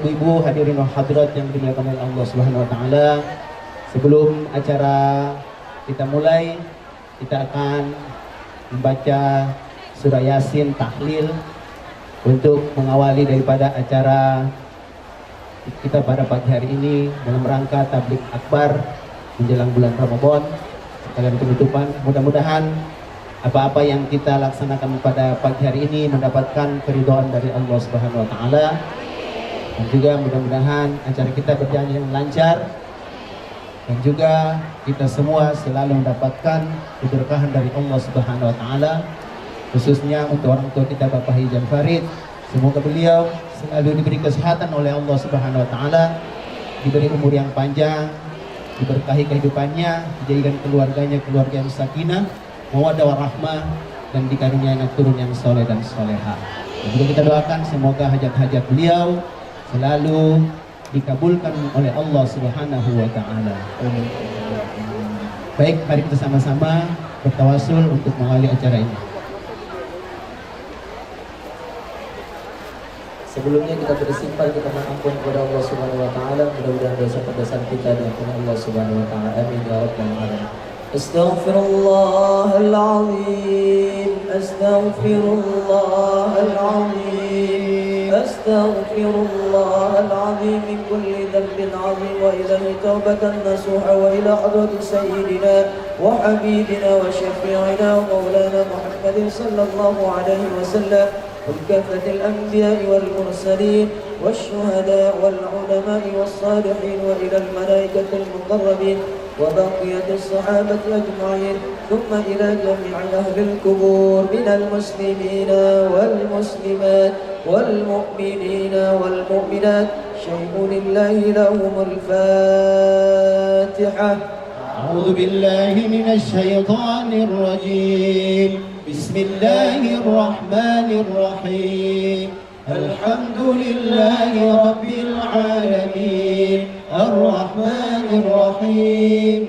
ibu-ibu, hadirin wa hadirat yang dimuliakan oleh Allah Subhanahu wa taala. Sebelum acara kita mulai, kita akan membaca surah Yasin tahlil untuk mengawali daripada acara kita pada pagi hari ini dalam rangka tabligh akbar menjelang bulan Ramadan sekalian penutupan. Mudah-mudahan apa-apa yang kita laksanakan pada pagi hari ini mendapatkan keridhaan dari Allah Subhanahu wa taala, dan juga mudah-mudahan acara kita berjalan dengan lancar, dan juga kita semua selalu mendapatkan keberkahan dari Allah Subhanahu wa taala, khususnya untuk orang tua kita Bapak Haji Jan Farid. Semoga beliau selalu diberi kesehatan oleh Allah Subhanahu wa taala, diberi umur yang panjang, diberkahi kehidupannya, dijadikan keluarganya keluarga yang sakinah, mawaddah warahmah, dan dikaruniai anak turun yang soleh dan soleha. Dan juga kita doakan semoga hajat-hajat beliau selalu dikabulkan oleh Allah Subhanahu wa taala. Baik, mari kita sama-sama bertawasul untuk mengawali acara ini. Sebelumnya kita beristighfar, kita mohon ampun kepada Allah Subhanahu wa taala. Mudah-mudahan dosa-dosa kita diampuni Allah Subhanahu wa taala. Amin ya rabbal alamin. Astaghfirullahal azim, astaghfirullahal azim. أستغفر الله العظيم من كل ذنب عظيم وإليه توبة نصوحا وإلى حضرة سيدنا وحبيبنا وشفيعنا ومولانا محمد صلى الله عليه وسلم وكافة الأنبياء والمرسلين والشهداء والعلماء والصالحين وإلى الملائكة المقربين وبقية الصحابة أجمعين ثم إلى جميع أهل القبور من المسلمين والمسلمات والمؤمنين والمؤمنات. شيء لله لهم الفاتحة. أعوذ بالله من الشيطان الرجيم. بسم الله الرحمن الرحيم. الحمد لله رب العالمين الرحمن الرحيم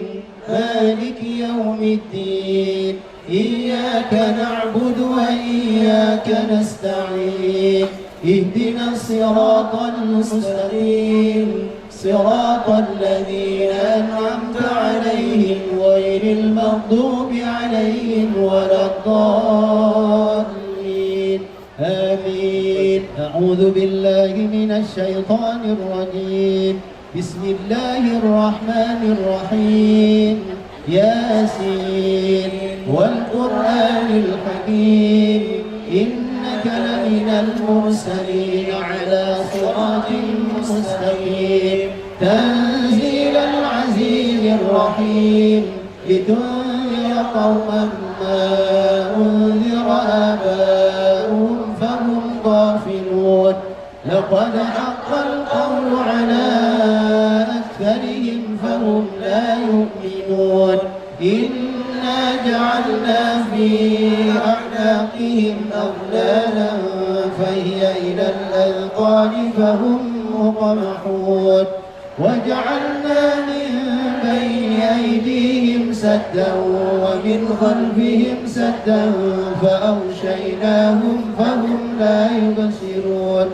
مالك يوم الدين إياك نعبد وإياك نستعين اهدنا الصراط المستقيم صراط الذين أنعمت عليهم غير المغضوب عليهم ولا الضالين آمين. أعوذ بالله من الشيطان الرجيم. بسم الله الرحمن الرحيم. ياسين والقرآن الحكيم إنك لمن المرسلين على صراط مستقيم تنزيل العزيز الرحيم لتنذر قوما ما أنذر آباؤهم فهم غافلون لقد حق القول على أكثرهم فهم لا يؤمنون إنا جعلنا في أعناقهم أغلالا فهي إلى الأذقان فهم مقمحون وجعلنا من بين أيديهم سدا ومن خلفهم سدا فأغشيناهم فهم لا يبصرون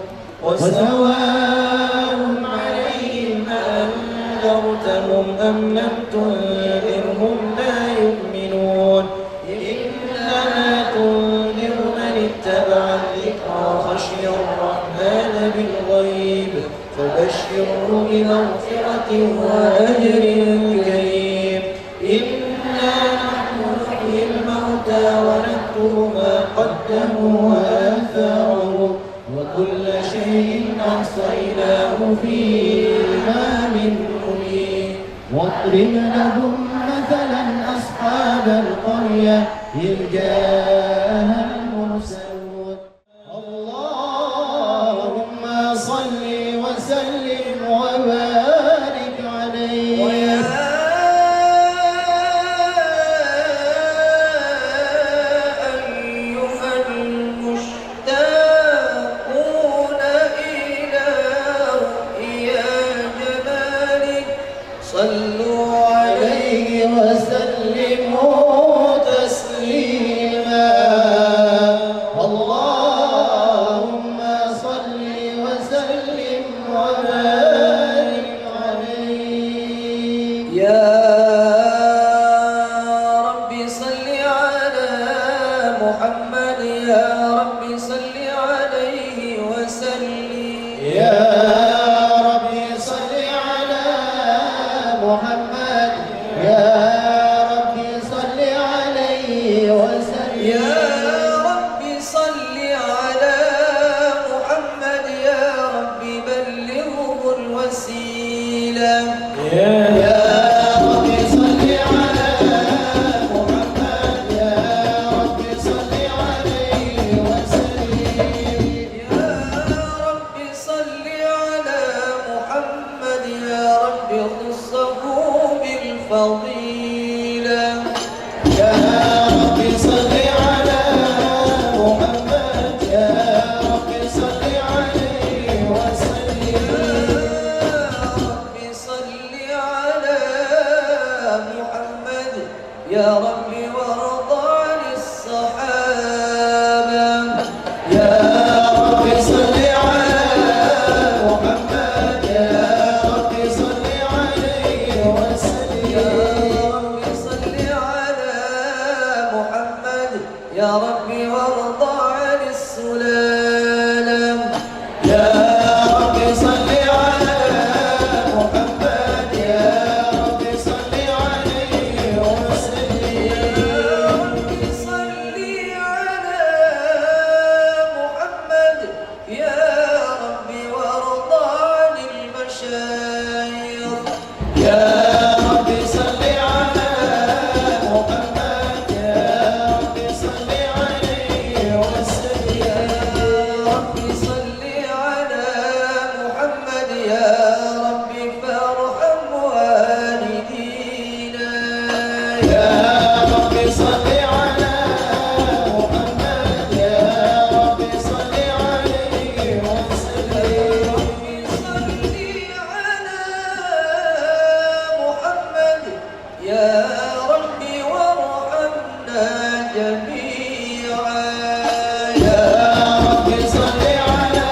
وسواء عليهم أأنذرتهم أم لم تنذرهم لا يؤمنون إنما تنذر من اتبع الذكر خشي الرحمن بالغيب فبشره بمغفرة وأجر كريم. إنا نحن نحيي الموتى ونكتب ما قدموا وآثارهم وكل شيء أحصيناه في إمام مبين. واضرب لهم مثلا أصحاب القرية إذ جاءها المرسلون. اللهم صل وسلم وبارك عليه. صلوا عليه وسلموا تسليما. يا رب صل على محمد يا رب صل عليه وسلم صل على محمد يا ربي وارض عن الصحابة يا رب صل على محمد يا رب صل عليه وسلم يا رب صل على محمد يا ربي وارض عن السلالم يا رب صل على محمد يا رب صل عليه وسلم صل على محمد يا ربي وارض عن المشايخ يا رب صل على محمد يا رب صل عليه وسلم ربي صل على محمد يا ربي فارحم والدينا يا رب صل على محمد يا رب صل عليه وسلم ربي صل على محمد يا ربي وارحمنا جميعا يا رب صل على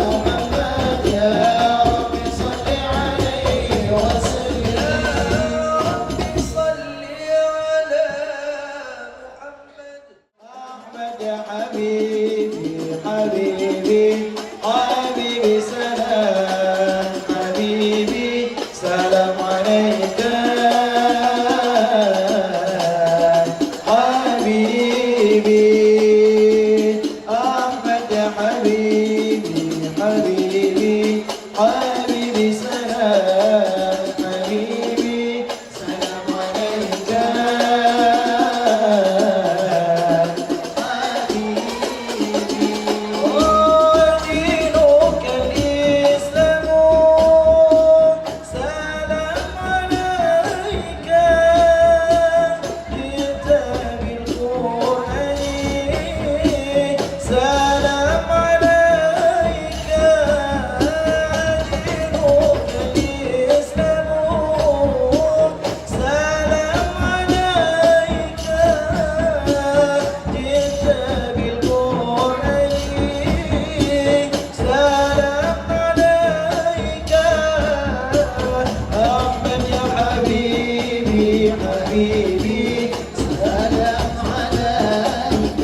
محمد يا رب صل عليه وسلم ربي صل على محمد أحمد يا حبيبي حبيبي حبيبي سلام حبيبي سلام عليك حبيبي أحمد يا حبيبي حبيبي حبيبي سلام حبيبي سلام عليك ودينك الإسلام سلام عليك كتاب القرآن سلام عليك دينك الإسلام سلام عليك كتاب القرآن سلام عليك أحمد يا حبيبي حبيبي سلام عليك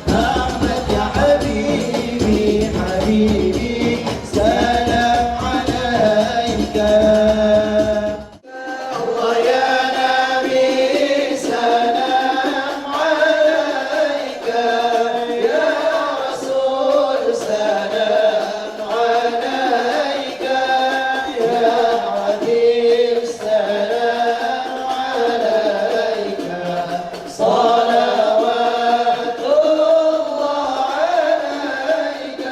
أحمد يا حبيبي حبيبي سلام عليك الله يا نبي سلام عليك يا رسول سلام عليك يا حبيب سلام عليك صلوات الله عليك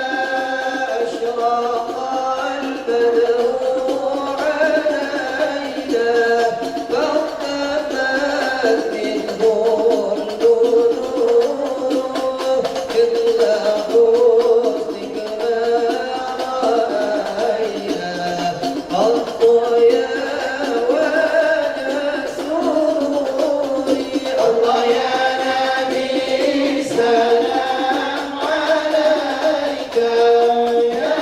أشرق البدر علينا فارتفعت منه النور إلا حسنك ما رأينا قط يا وجه سروري الله يا نبي سلام عليك يا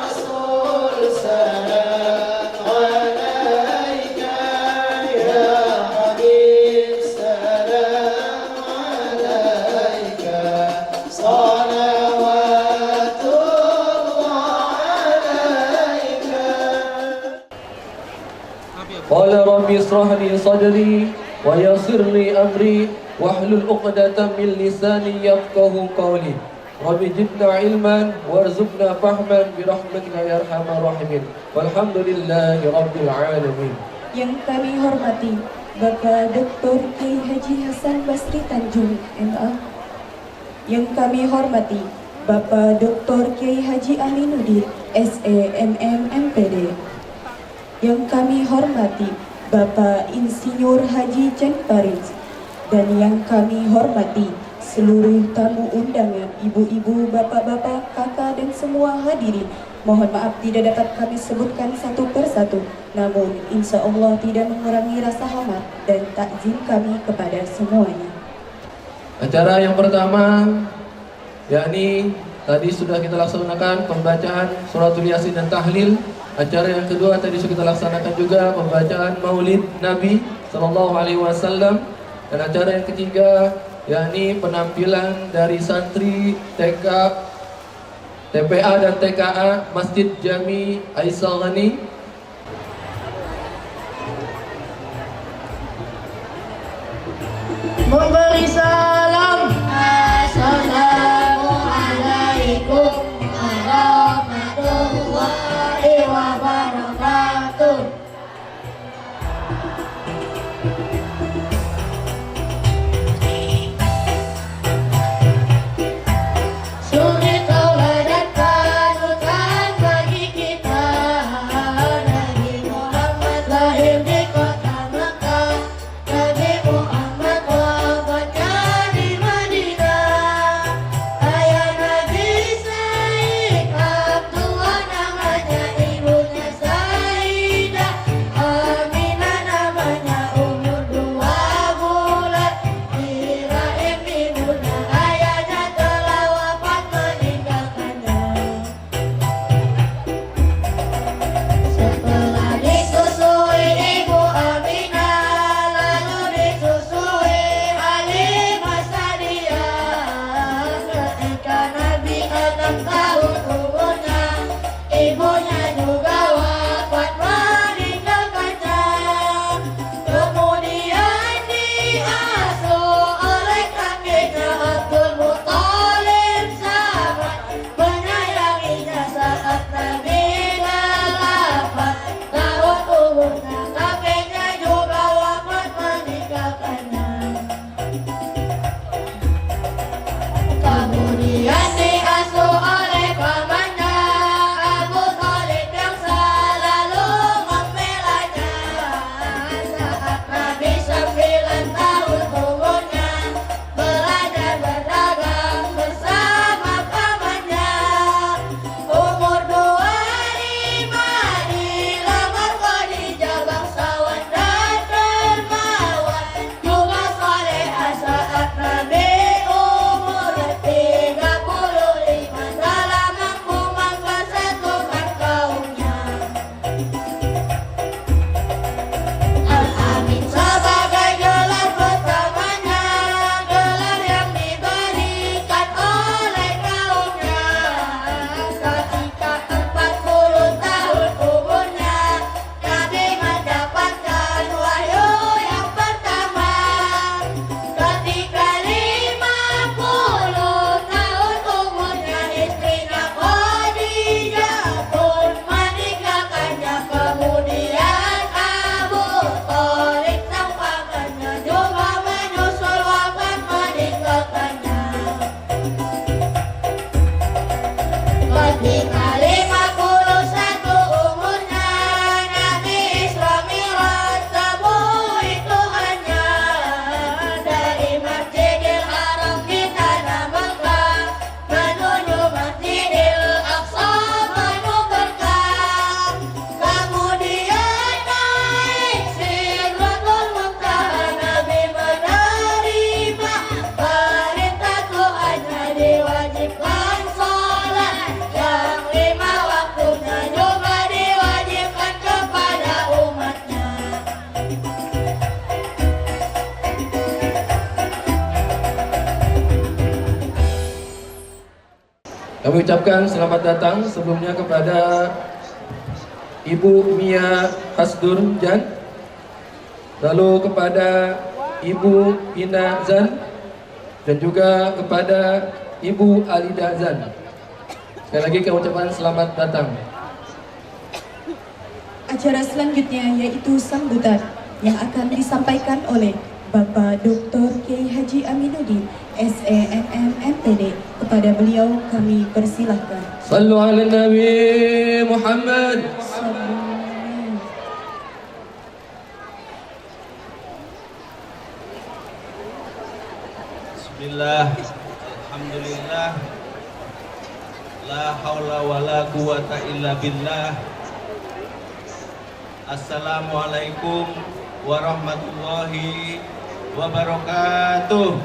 رسول سلام عليك يا حبيب سلام عليك صلوات الله عليك قال رب اشرح لي صدري ويسر لي أمري واحلل عقدة من لساني يفقه قولي رب زدنا علما وارزقنا فهما برحمتك يا أرحم الراحمين والحمد لله رب العالمين. Yang kami hormati Bapak Dr. Kiai Haji Hasan Basri Tanjung, MA. Yang kami hormati Bapak Dr. Kiai Haji Aminuddin, SE, MM, MPD. Yang kami hormati Bapak Insinyur Haji Jan Faridz, dan yang kami hormati seluruh tamu undangan, ibu-ibu, bapak-bapak, kakak, dan semua hadirin. Mohon maaf tidak dapat kami sebutkan satu persatu, namun insya Allah tidak mengurangi rasa hormat dan takzim kami kepada semuanya. Acara yang pertama, yakni tadi sudah kita laksanakan pembacaan suratul Yasin dan tahlil. Acara yang kedua tadi sudah kita laksanakan juga pembacaan Maulid Nabi Sallallahu Alaihi Wasallam. Dan acara yang ketiga, yakni penampilan dari santri TPA dan TKA Masjid Jami Aisyah Ghani. Memberi salam. Assalamualaikum warahmatullahi wabarakatuh. Suri tauladan panutan bagi kita. Nabi Muhammad lahir di kota Mekah. Nabi Muhammad wafatnya di Madinah. Ayah Nabi Said Abdullah namanya, ibunya Saidah Aminah namanya, umur 2 bulan. Diraih ibunya, ayahnya telah wafat meninggalkannya. Setelah disusui ibu Aminah, lalu disusui Halimah Sa'diyah. Ketika Nabi 6 tahun umurnya, ibunya juga wafat meninggalkannya. Kemudian diasuh oleh kakeknya Abdul Muthalib, sangat menyayanginya saat Nabi 8 tahun umurnya. Kakeknya juga wafat meninggalkannya. Kemudian diasuh oleh pamannya Abu Thalib yang selalu membelanya. Saat Nabi 9 tahun umurnya, belajar berdagang bersama pamannya. Umur 25 dilamar Khadijah, bangsawan dan dermawan, juga salehah saat Nabi umur 35, telah mampu mempersatukan kaumnya. Al-Amin sebagai gelar pertamanya, gelar yang diberikan oleh kaumnya. Ketika 40 tahun umurnya, Nabi mendapatkan wahyu yang pertama. Ketika 50 tahun umurnya, istrinya Khadijah pun meninggalkannya. Kemudian Abu Thalib sang pamannya juga menyusul wafat meninggalkannya. Ketika 51 umurnya, Nabi Isra Mi'raj temui Tuhannya. Dari Masjidil Haram di tanah Mekah menuju Masjidil Aqsa penuh berkah. Kemudian naik Sidratul Muntaha, Nabi menerima perintah Tuhannya, diwajibkan sholat yang 5 waktunya, juga diwajibkan kepada umatnya. Kami ucapkan selamat datang sebelumnya kepada Ibu Mia Hasdur Jan, lalu kepada Ibu Ina Zan, dan juga kepada Ibu Alida Zan. Sekali lagi kami ucapkan selamat datang. Acara selanjutnya yaitu sambutan yang akan disampaikan oleh Bapak Dr. Kiai Haji Aminuddin, SEMM MPD. Kepada beliau kami persilahkan. Sallu ala Nabi Muhammad. Bismillah, alhamdulillah, la haula wa la quwata illa billah. Assalamualaikum warahmatullahi wabarakatuh.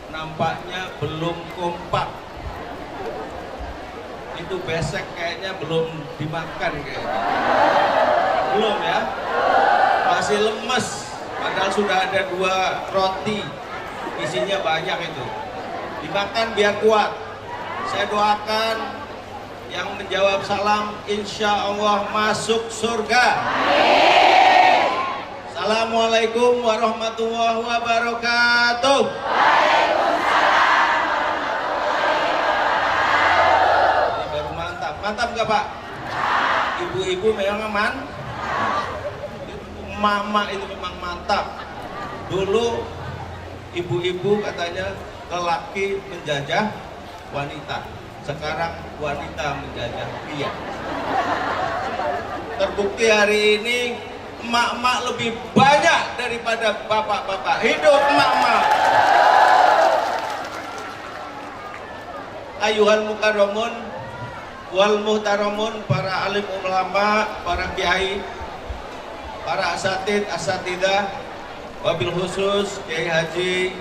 Nampaknya belum kompak. Itu besek kayaknya belum dimakan kayaknya. Belum ya? Masih lemes. Padahal sudah ada 2 roti. Isinya banyak itu. Dimakan biar kuat. Saya doakan yang menjawab salam insya Allah masuk surga. Assalamualaikum warahmatullahi wabarakatuh. Ini baru mantap. Mantap nggak Pak? Ibu-ibu memang aman. Mama itu memang mantap. Dulu ibu-ibu katanya lelaki menjajah wanita. Sekarang wanita menjajah pria. Terbukti hari ini emak-emak lebih banyak daripada bapak-bapak. Hidup emak-emak. Ayuhal mukarramun wal muhtaramun, para alim ulama, para kiai, para asatid, asatidah, wabil khusus Kiai Haji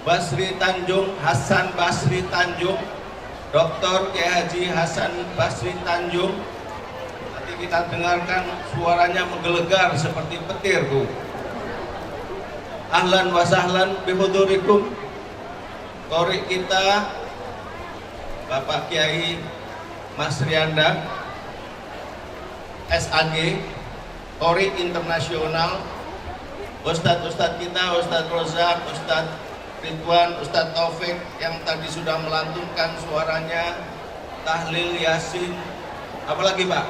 Basri Tanjung, Hasan Basri Tanjung, Dr. Kiai Haji Hasan Basri Tanjung. Nanti kita dengarkan suaranya menggelegar seperti petir tuh. Ahlan wa sahlan bihudurikum. Qori kita Bapak Kiai Mas Rianda SAG, Qori Internasional, Ustadz-Ustadz kita, Ustadz Rozak, Ustadz Ridwan, Ustadz Taufik yang tadi sudah melantunkan suaranya, tahlil yasin, apalagi Pak?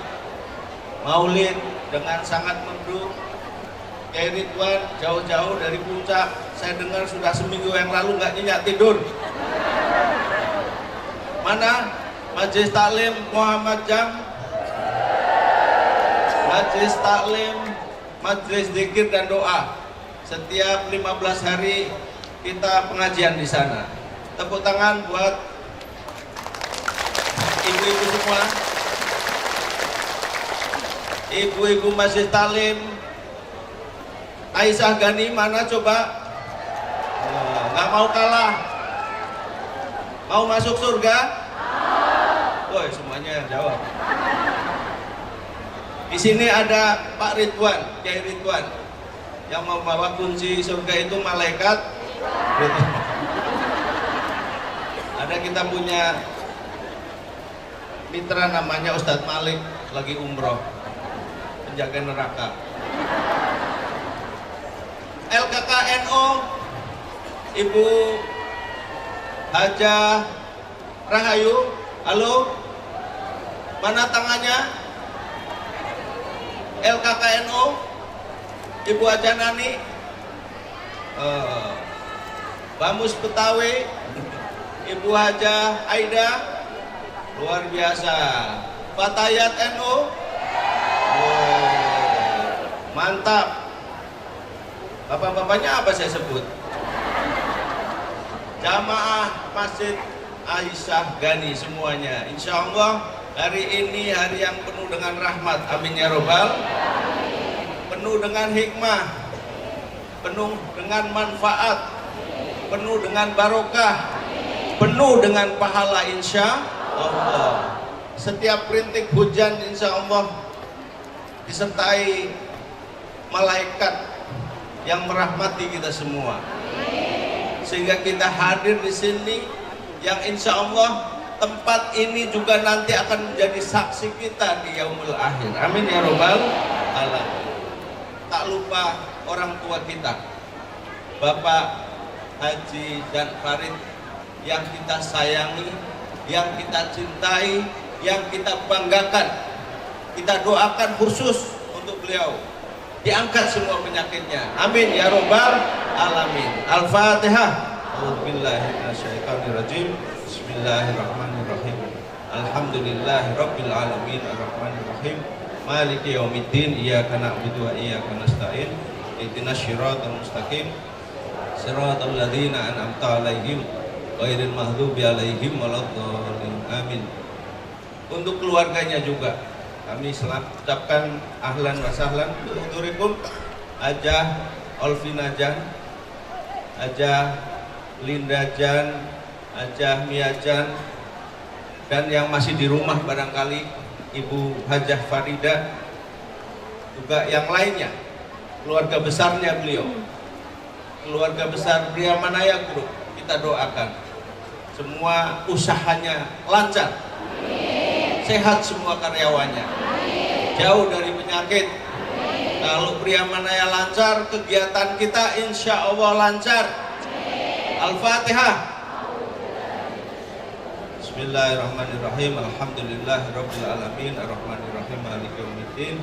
Maulid dengan sangat merdu. Kiai Ridwan jauh-jauh dari puncak, saya dengar sudah seminggu yang lalu nggak nyenyak tidur. Mana Majelis Taklim Muhammad Jam, Majelis Taklim, Majelis Zikir dan Doa. Setiap 15 hari kita pengajian di sana. Tepuk tangan buat ibu-ibu semua. Ibu-ibu Majelis Taklim. Aisyah Gani mana coba? Nggak mau kalah. Mau masuk surga? Woi, semuanya yang jawab. Di sini ada Pak Ridwan, Kiai Ridwan, yang membawa kunci surga itu malaikat. Ada kita punya mitra namanya Ustadz Malik, lagi umroh, penjaga neraka. LKKNO Ibu Hajah Rahayu, halo, mana tangannya? LKKNO Ibu Hajah Nani, Bamus Betawi, Ibu Hajah Aida, luar biasa. Fatayat NU, mantap. Bapak-bapaknya apa saya sebut? Jamaah Masjid Aisyah Gani semuanya. Insya Allah hari ini hari yang penuh dengan rahmat. Amin ya robbal. Penuh dengan hikmah, penuh dengan manfaat, penuh dengan barokah, penuh dengan pahala insya Allah. Setiap rintik hujan insya Allah disertai malaikat yang merahmati kita semua. Sehingga kita hadir di sini yang insya Allah tempat ini juga nanti akan menjadi saksi kita di yaumul akhir. Amin ya robbal alamin. Tak lupa orang tua kita, Bapak Haji dan Farid, yang kita sayangi, yang kita cintai, yang kita banggakan. Kita doakan khusus untuk beliau, diangkat semua penyakitnya. Amin ya robbal alamin. Al-Fatihah. A'udzubillahiminasyaitonirrajim. Bismillahirrahmanirrahim. Alhamdulillahirabbil alamin arrahmanirrahim. Maliki yaumiddin. Iyyaka na'budu wa iyyaka nasta'in. Ihdinas siratal mustaqim. Siratal ladzina an'amta 'alaihim ghairil maghdubi 'alaihim waladdallin. Amin. Untuk keluarganya juga kami ucapkan ahlan wa sahlan hudurikum Ajah Olvina Jan, Ajah Linda Jan, Ajah Mia Jan, dan yang masih di rumah barangkali Ibu Hajah Farida, juga yang lainnya, keluarga besarnya beliau, keluarga besar Pria Manaya Group. Kita doakan semua usahanya lancar, sehat semua karyawannya, jauh dari penyakit. Kalau Pria Manaya lancar, kegiatan kita insya Allah lancar. Al-Fatihah. Bismillahirrahmanirrahim. Alhamdulillahirabbil alamin arrahmanirrahim maliki yaumiddin.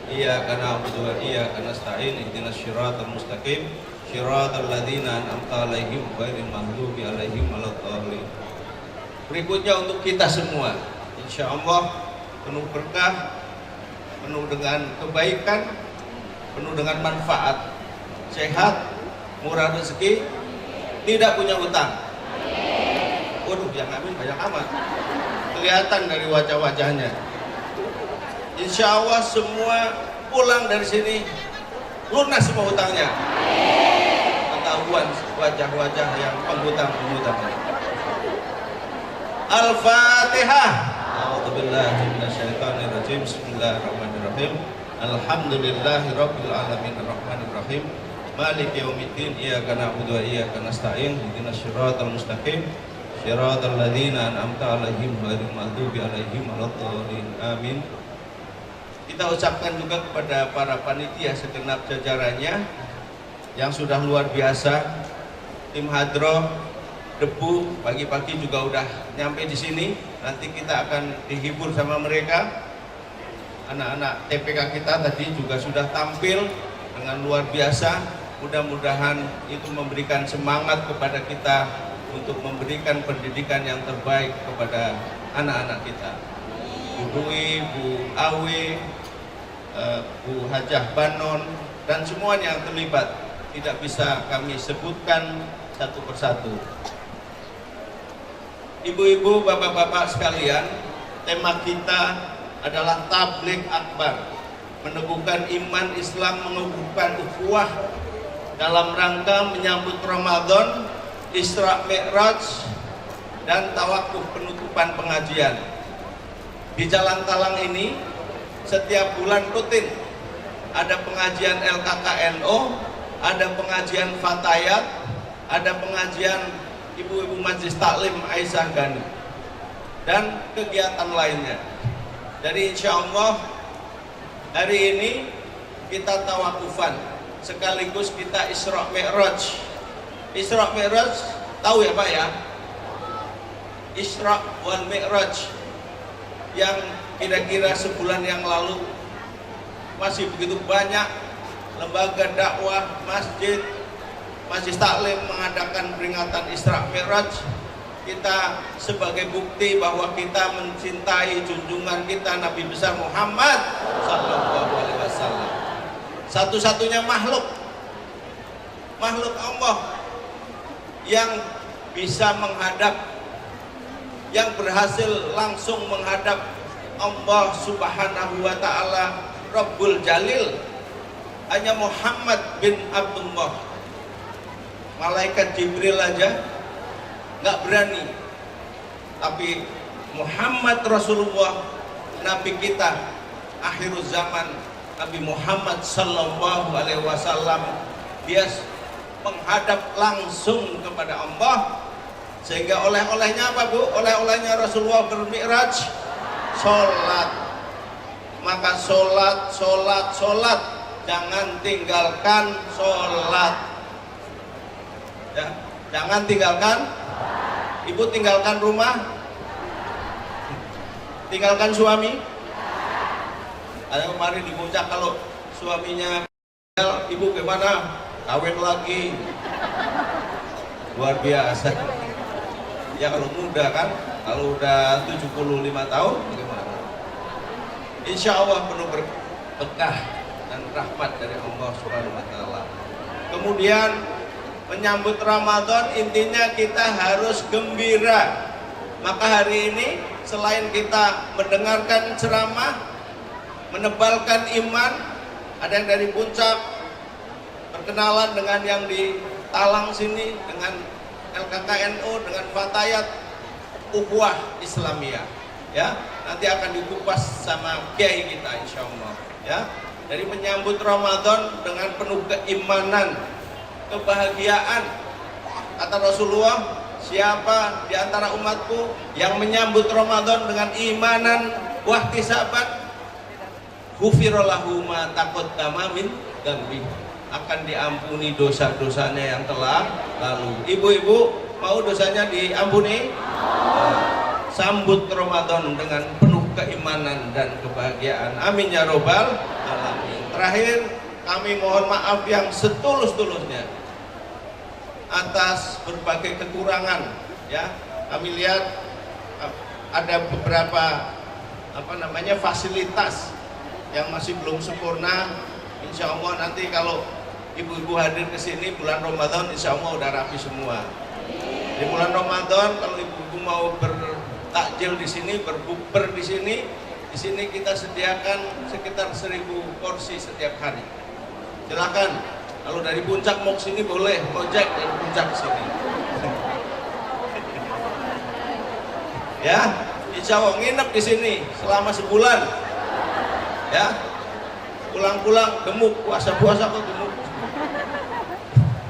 Iyyaka na'budu wa iyyaka nasta'in. Ihdinas siratal mustaqim. Siratal ladzina an'amta 'alaihim ghairil maghdubi 'alaihim waladdallin. Berikutnya untuk kita semua, insya Allah penuh berkah, penuh dengan kebaikan, penuh dengan manfaat, sehat, murah rezeki, tidak punya utang. Waduh, yang amin banyak amat. Kelihatan dari wajah-wajahnya. Insya Allah semua pulang dari sini lunas semua utangnya. Ketahuan wajah-wajah yang penghutang-penghutang. Al-Fatihah. A'udzubillahi minasyaitonirrajim. Bismillahirrahmanirrahim. Alhamdulillahirabbil alamin arrahmanirrahim. Maliki yaumiddin. Iyyaka na'budu wa iyyaka nasta'in. Ihdinas siratal mustaqim. Siratal ladzina an'amta 'alaihim ghairil maghdubi 'alaihim waladdallin. Amin. Kita ucapkan juga kepada para panitia segenap jajarannya yang sudah luar biasa. Tim Hadroh Debu pagi-pagi juga udah nyampe di sini. Nanti kita akan dihibur sama mereka. Anak-anak TPK kita tadi juga sudah tampil dengan luar biasa. Mudah-mudahan itu memberikan semangat kepada kita untuk memberikan pendidikan yang terbaik kepada anak-anak kita. Bu Dwi, Bu Awe, Bu Hajah Banon, dan semuanya yang terlibat. Tidak bisa kami sebutkan satu persatu. Ibu-ibu, bapak-bapak sekalian, tema kita adalah tabligh akbar, meneguhkan iman Islam, meneguhkan ukhuwah dalam rangka menyambut Ramadan, Isra Mi'raj, dan tawakuf penutupan pengajian. Di Jalan Talang ini setiap bulan rutin ada pengajian LKKNO, ada pengajian Fatayat, ada pengajian Ibu-ibu Majelis Taklim Aisyah Gani, dan kegiatan lainnya. Jadi insya Allah hari ini kita tawakufan sekaligus kita Isra Mi'raj. Isra Mi'raj tahu ya Pak ya? Isra wal Mi'raj yang kira-kira sebulan yang lalu masih begitu banyak lembaga dakwah, masjid, Majelis Taklim mengadakan peringatan Isra Mi'raj. Kita sebagai bukti bahwa kita mencintai junjungan kita Nabi besar Muhammad sallallahu alaihi wasallam. Satu-satunya makhluk Allah yang bisa menghadap, yang berhasil langsung menghadap Allah Subhanahu wa taala Rabbul Jalil, hanya Muhammad bin Abdullah. Malaikat Jibril aja nggak berani, tapi Muhammad Rasulullah, Nabi kita akhirul zaman, Nabi Muhammad sallallahu alaihi wasallam, dia menghadap langsung kepada Allah. Sehingga oleh-olehnya apa Bu? Oleh-olehnya Rasulullah bermi'raj, sholat. Maka sholat, jangan tinggalkan sholat ya, jangan tinggalkan. Ibu tinggalkan rumah, tinggalkan suami. Ada kemarin di Puncak, kalau suaminya ibu gimana? Kawin lagi, luar biasa. Ya kalau muda kan, kalau udah 75 tahun bagaimana? insya Allah penuh berkah dan rahmat dari Allah Subhanahu wa taala. Kemudian menyambut Ramadan intinya kita harus gembira. Maka hari ini selain kita mendengarkan ceramah, menebalkan iman, ada yang dari Puncak berkenalan dengan yang di Talang sini, dengan LKKNU, dengan Fatayat Ukhuwah Islamiyah. Ya, nanti akan dikupas sama kiai kita insya Allah. Ya, dari menyambut Ramadan dengan penuh keimanan, kebahagiaan. Kata Rasulullah, siapa di antara umatku yang menyambut Ramadan dengan imanan wahtisaban, ghufira lahu ma taqaddama min dzambi, akan diampuni dosa-dosanya yang telah lalu. Ibu-ibu mau dosanya diampuni? Sambut Ramadan dengan penuh keimanan dan kebahagiaan. Amin ya robbal alamin. Terakhir, kami mohon maaf yang setulus-tulusnya atas berbagai kekurangan. Ya, kami lihat ada beberapa fasilitas yang masih belum sempurna. Insya Allah nanti kalau ibu-ibu hadir ke sini bulan Ramadan, insya Allah udah rapi semua. Di bulan Ramadan kalau ibu-ibu mau bertakjil di sini, berbukber di sini kita sediakan sekitar 1000 porsi setiap hari. Silakan, kalau dari Puncak mau ke sini boleh ojek dari Puncak ke sini. Ya, insya Allah nginep di sini selama sebulan. Ya, pulang-pulang gemuk, puasa-puasa kok gemuk.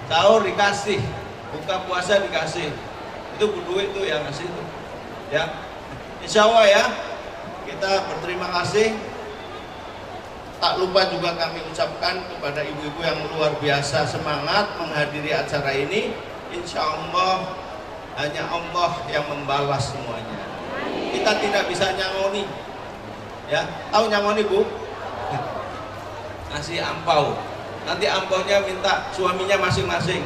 Sahur dikasih, buka puasa dikasih. Itu duit tuh yang ngasih tuh. Ya, insya Allah ya, kita berterima kasih. Tak lupa juga kami ucapkan kepada ibu-ibu yang luar biasa semangat menghadiri acara ini. Insya Allah hanya Allah yang membalas semuanya. Kita tidak bisa nyangoni. Ya, tahu nyangoni Bu? Ngasih ampau. Nanti ampaunya minta suaminya masing-masing.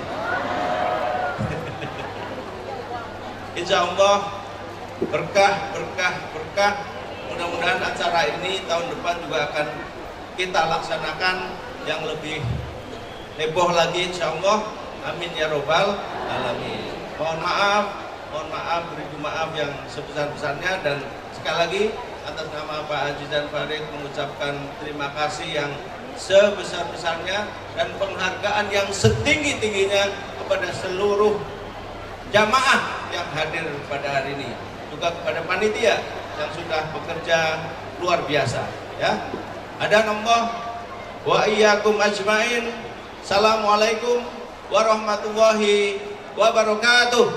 Insya Allah berkah. Mudah-mudahan acara ini tahun depan juga akan kita laksanakan yang lebih heboh lagi insya Allah. Amin ya robbal alamin. Mohon maaf, beri maaf yang sebesar-besarnya, dan sekali lagi atas nama Pak Haji dan Farid mengucapkan terima kasih yang sebesar-besarnya dan penghargaan yang setinggi-tingginya kepada seluruh jamaah yang hadir pada hari ini, juga kepada panitia yang sudah bekerja luar biasa. Ya, ada Allah wa iyyakum ajmain. Assalamualaikum warahmatullahi wabarakatuh.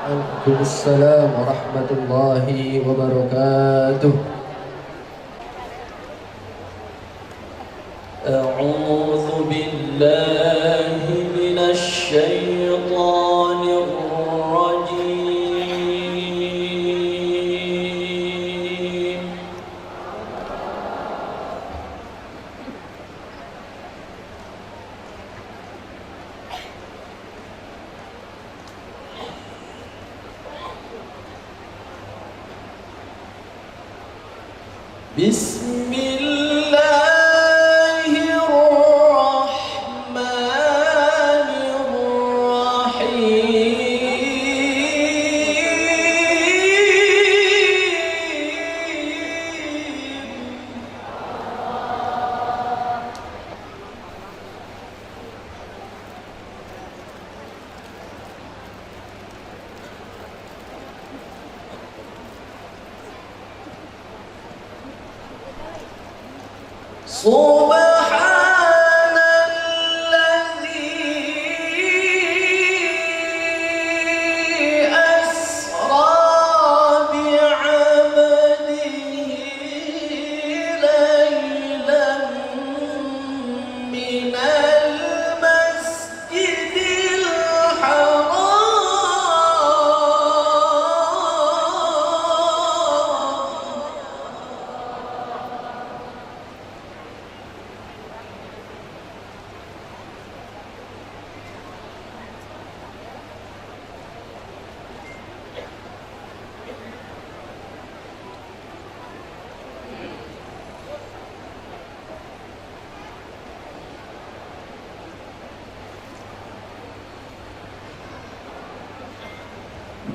Waalaikumsalam warahmatullahi wabarakatuh. A'udzu billahi minasy syaithanir rajim.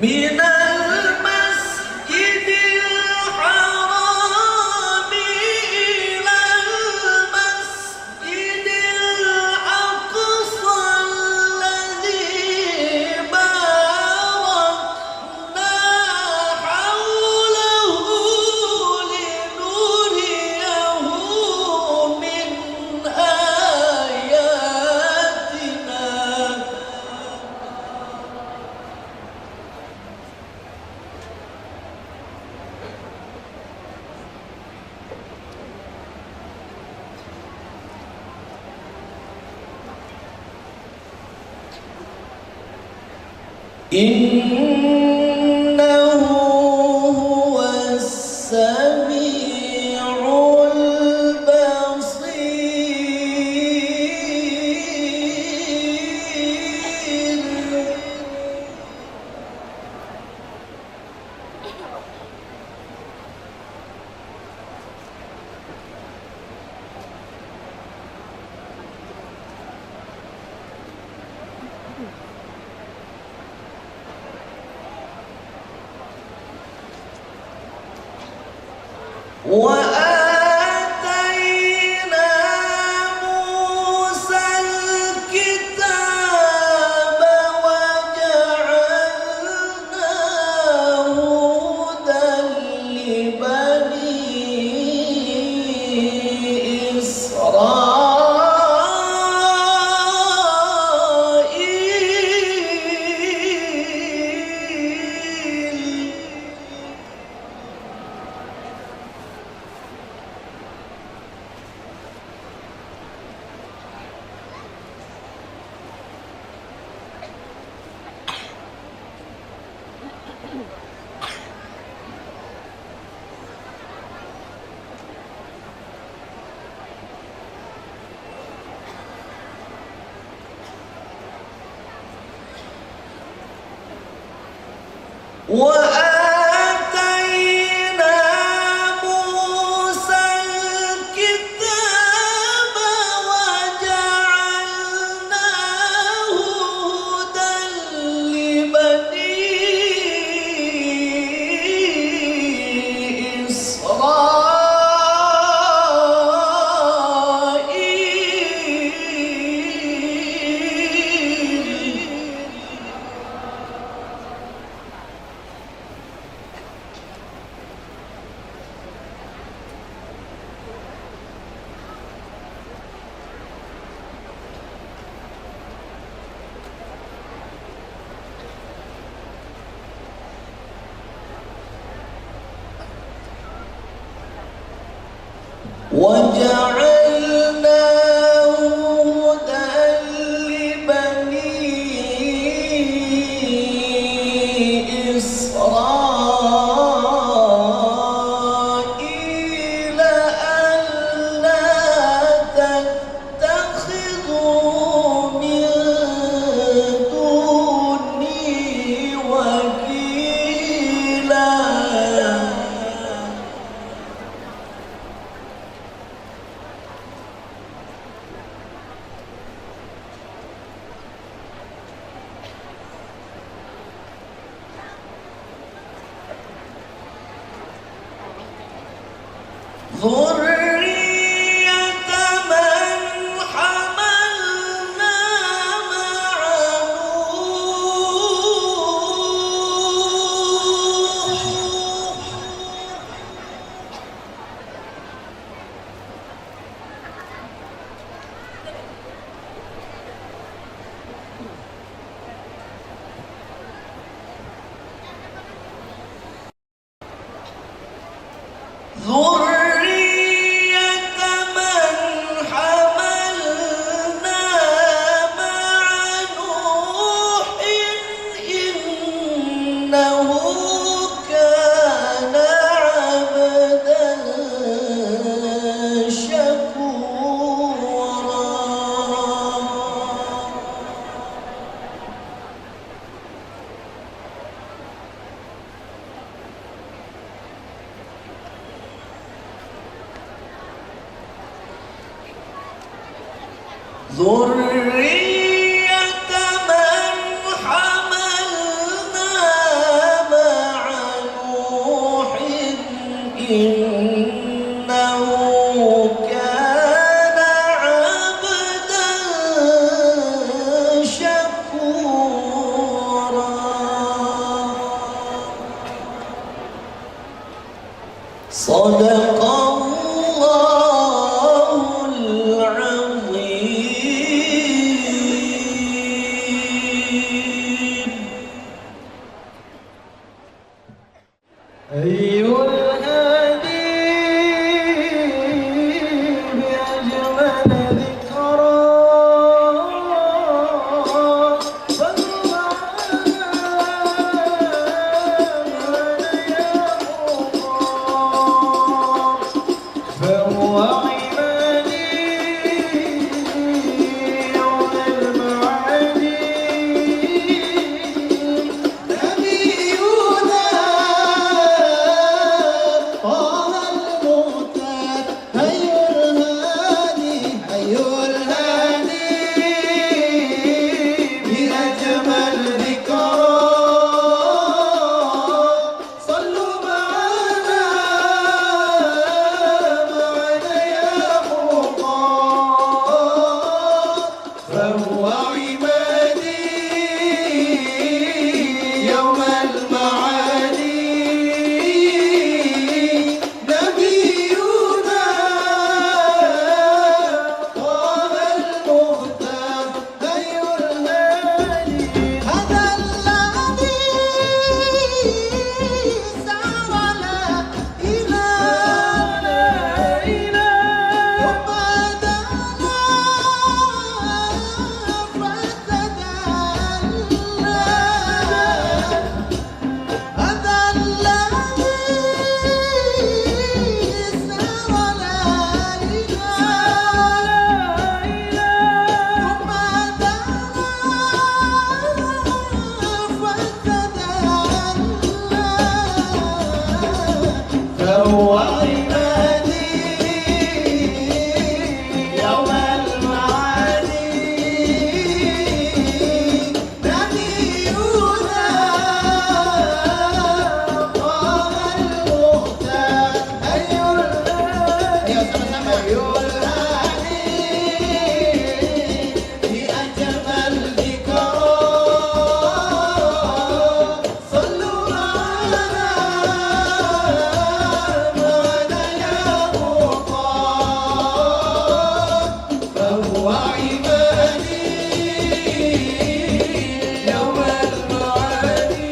من المسجد الحرام إلى المسجد الأقصى الذي باركنا حوله لنريه من آياتنا إنه هو السميع البصير. وآتينا موسى الكتاب وجعلناه هدى لبني إسرائيل. وآتينا موسى الكتاب وجعلناه هدى لبني إسرائيل. وجعلناه هدى لبني إسرائيل ألا تتخذوا من دوني وكيلا. ذرية من حملنا مع نوح. ذرية من حملنا مع نوح إنه كان عبدا شكورا. ذرية من حملنا إنه كان عبدا شكورا صدق الله العظيم. أيها الهادي بأجمل ذكرى صلوا على فهو عمادي يوم المعادي نبينا طه المختار هيا الهادي بأجمل ذكرى صلوا معنا يا مختار فهو عمادي يوم المعادي نبينا طه المختار هيا الهادي هذا الذي سار لا إله ثم دنا فتدلى هذا الذي سار لا إله ثم دنا فتدلى فهو عمادي يوم المعادي نبينا طه المختار هيا الهادي بأجمل ذكرى صلوا معنا يا مختار فهو عمادي يوم المعادي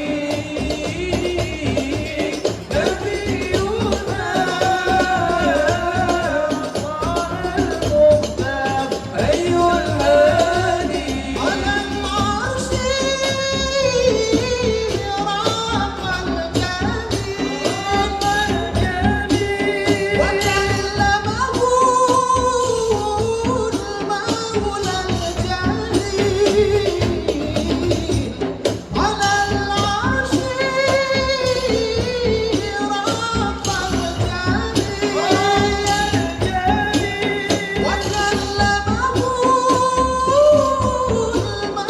نبينا أيها الهادي على العرش رب الجميل وكلمه المولى الجليل على العرش رب الجليل وكلمه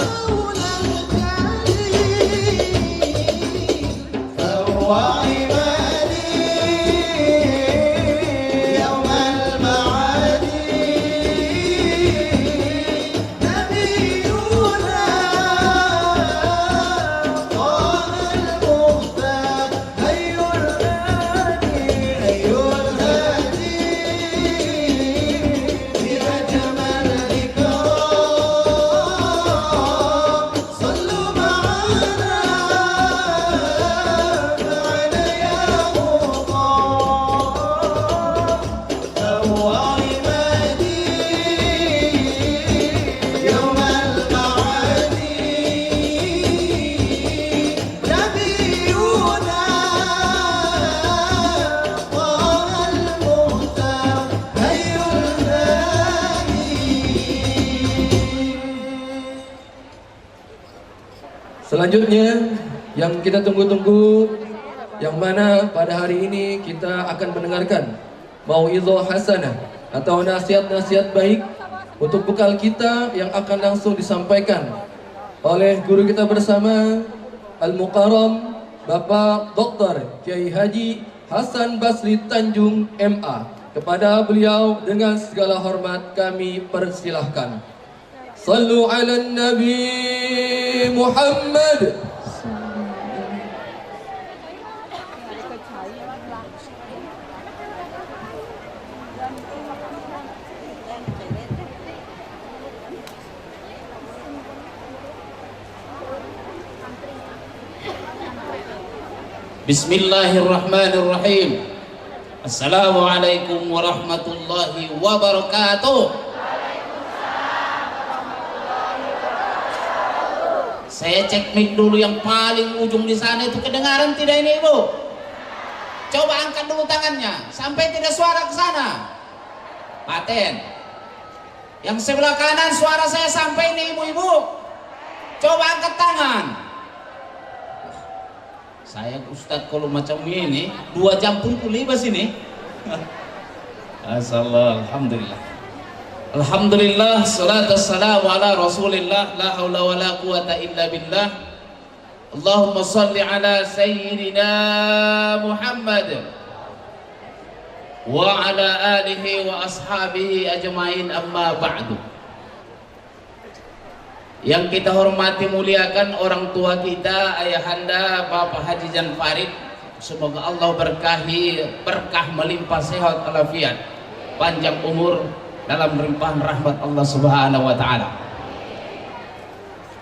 المولى الجليل فهو عمادي يوم المعادي نبينا طه المختار هيا الهادي بأجمل ذكرى صلوا معنا يا مختار فهو عمادي يوم المعادي نبينا طه المختار هيا الهادي. Selanjutnya yang kita tunggu-tunggu, yang mana pada hari ini kita akan mendengarkan mau'izah hasanah atau nasihat-nasihat baik untuk bekal kita yang akan langsung disampaikan oleh guru kita bersama Al-Mukarram Bapak Dr. Kiai Haji Hasan Basri Tanjung MA. Kepada beliau dengan segala hormat kami persilahkan. Sallu ala Nabi Muhammad. Bismillahirrahmanirrahim. Assalamualaikum warahmatullahi wabarakatuh. Saya cek mic dulu yang paling ujung di sana, itu kedengaran tidak ini Ibu? Coba angkat dulu tangannya sampai tidak suara ke sana. Paten. Yang sebelah kanan suara saya sampai ini Ibu-ibu. Coba angkat tangan. Saya Ustadz kalau macam ini 2 jam pun kulibas ini. Alhamdulillah. Alhamdulillah, salatu wassalamu ala Rasulillah, la haula wala quwata illa billah. Allahumma salli ala sayyidina Muhammad wa ala alihi wa ashabihi ajma'in, amma ba'du. Yang kita hormati muliakan orang tua kita, ayahanda Bapak Haji Jan Farid. Semoga Allah berkahi, berkah melimpah, sehat walafiat, panjang umur dalam limpahan rahmat Allah Subhanahu wa taala.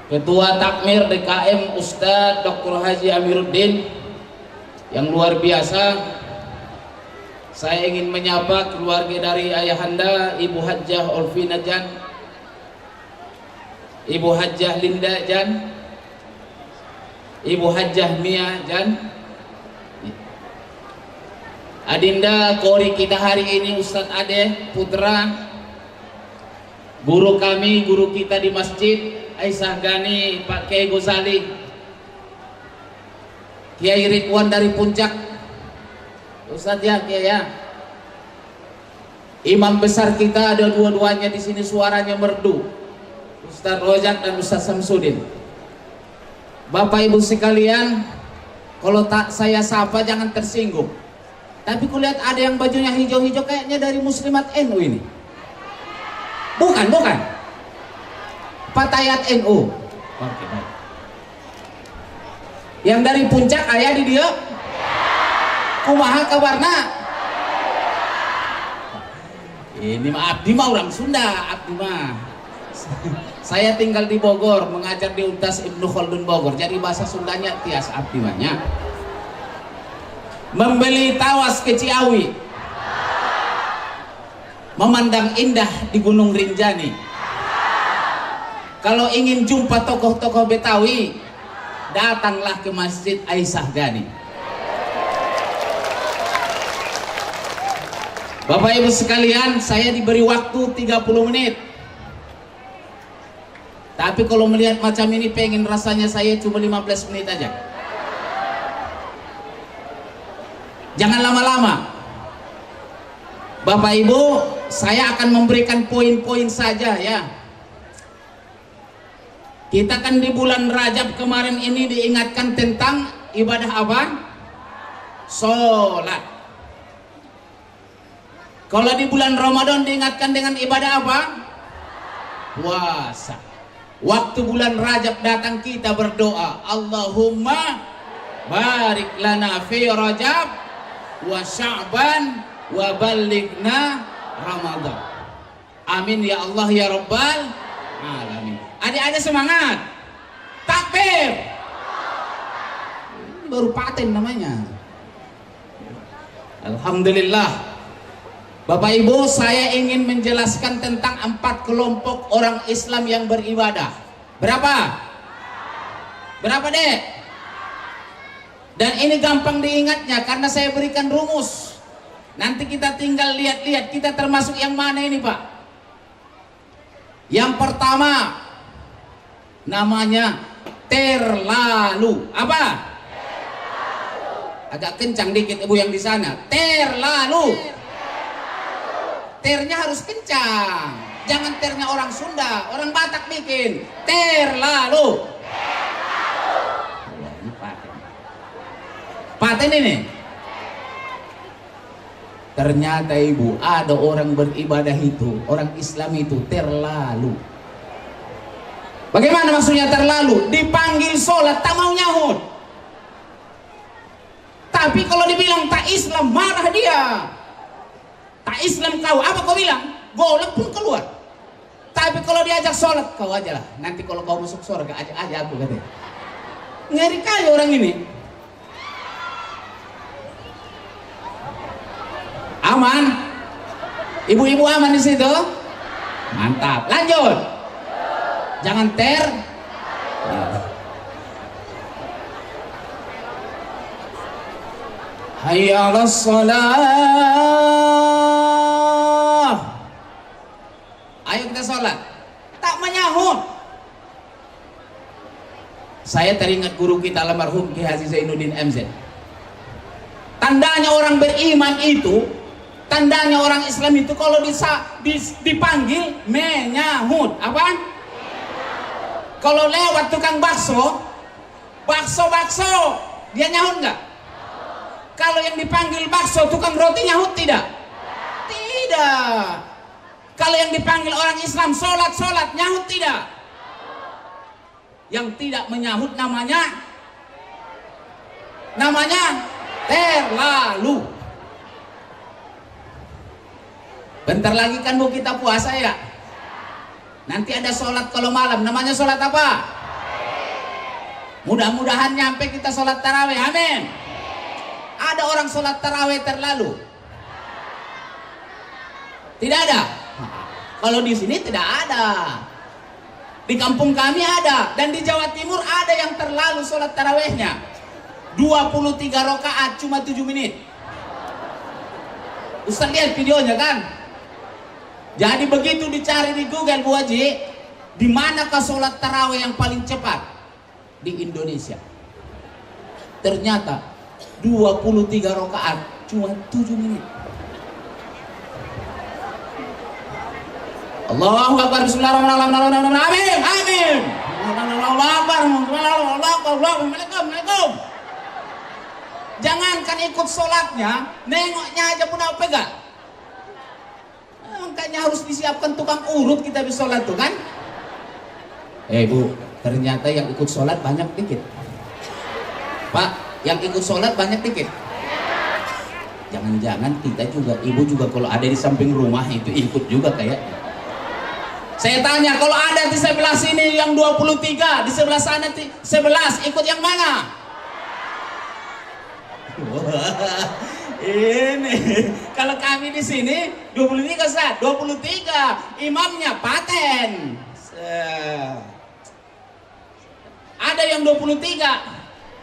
Ketua Takmir DKM Ustadz Dr. Haji Amiruddin yang luar biasa. Saya ingin menyapa keluarga dari ayahanda Ibu Hajjah Olvina Jan, Ibu Hajjah Linda Jan, Ibu Hajjah Mia Jan, adinda kori kita hari ini Ustadz Ade Putra, guru kami, guru kita di masjid Aisyah Gani, Pak Kiai Gozali, Kiai Ridwan dari Puncak, Ustadz ya Kiai ya. Imam besar kita ada dua-duanya di sini, suaranya merdu, Ustadz Rojak dan Ustadz Samsudin. Bapak Ibu sekalian, kalau tak saya sapa jangan tersinggung. Tapi kulihat ada yang bajunya hijau-hijau, kayaknya dari Muslimat NU ini. Bukan. Patayat NU. Oke, baik. Yang dari Puncak ayah di dia? Kumaha kabarna? Ini mah abdi mah orang Sunda, abdi mah. Saya tinggal di Bogor, mengajar di Universitas Ibnu Khaldun Bogor. Jadi bahasa Sundanya tias abdi banyak. Membeli tawas ke Ciawi, memandang indah di Gunung Rinjani. Kalau ingin jumpa tokoh-tokoh Betawi, datanglah ke Masjid Aisyah Gani. Bapak Ibu sekalian, saya diberi waktu 30 menit. Tapi kalau melihat macam ini, pengen rasanya saya cuma 15 menit aja. Jangan lama-lama. Bapak Ibu, saya akan memberikan poin-poin saja ya. Kita kan di bulan Rajab kemarin ini diingatkan tentang ibadah apa? Sholat. Kalau di bulan Ramadan diingatkan dengan ibadah apa? Puasa. Waktu bulan Rajab datang kita berdoa, Allahumma barik lana fi Rajab wa Sya'ban wa ballighna Ramadan. Amin ya Allah ya Rabbal alamin. Adik-adik semangat. Takbir. Ini baru paten namanya. Alhamdulillah. Bapak Ibu, saya ingin menjelaskan tentang 4 kelompok orang Islam yang beribadah. Berapa? Berapa dek? Dan ini gampang diingatnya karena saya berikan rumus. Nanti kita tinggal lihat-lihat kita termasuk yang mana ini Pak. Yang pertama namanya terlalu. Apa? Terlalu. Agak kencang dikit Ibu yang di sana. Terlalu. Ternya harus kencang, jangan ternya orang Sunda, orang Batak bikin terlalu. Ini paten ini. Ternyata ibu, ada orang beribadah itu, orang Islam itu terlalu. Bagaimana maksudnya terlalu? Dipanggil sholat tak mau nyahut. Tapi kalau dibilang tak Islam, marah dia. Tak Islam kau, apa kau bilang? Golek pun keluar. Tapi kalau diajak sholat, kau aja lah. Nanti kalau kau masuk surga, ajak aja aku katanya. Ngeri kali orang ini. Aman? Ibu-ibu aman di situ? Mantap. Lanjut. Jangan ter. Ya. Hayya 'alas shalah. Ayo kita sholat. Tak menyahut. Saya teringat guru kita almarhum Ki Haji Zainuddin MZ. Tandanya orang beriman itu, tandanya orang Islam itu kalau dipanggil menyahut. Apa? Kalau lewat tukang bakso, dia nyahut nggak? Kalau yang dipanggil bakso, tukang roti nyahut tidak? Tidak. Kalau yang dipanggil orang Islam sholat nyahut tidak? Yang tidak menyahut namanya terlalu. Bentar lagi kan Bu kita puasa ya. Nanti ada sholat kalau malam, namanya sholat apa? Mudah-mudahan nyampe kita sholat tarawih, amin. Ada orang sholat tarawih terlalu? Tidak ada. Kalau di sini tidak ada. Di kampung kami ada, dan di Jawa Timur ada yang terlalu sholat tarawihnya 23 rakaat cuma 7 menit. Ustaz lihat videonya kan? Jadi begitu dicari di Google Bu Haji, di manakah sholat tarawih yang paling cepat di Indonesia? Ternyata 23 rakaat cuma 7 menit. Allahu Akbar, bismillahirrahmanirrahim, amin, amin. Allahu Akbar, Assalamualaikum. Jangankan ikut sholatnya, nengoknya aja pun apa pegang. Makanya harus disiapkan tukang urut kita bisa sholat tuh kan. Bu, ternyata yang ikut sholat banyak dikit. Pak, yang ikut sholat banyak dikit. Jangan-jangan kita juga, ibu juga kalau ada di samping rumah itu ikut juga kayaknya. Saya tanya, kalau ada di sebelah sini yang 23, di sebelah sana 11, ikut yang mana? Ini kalau kami di sini 23 Ustaz, 23 imamnya paten. Ada yang 23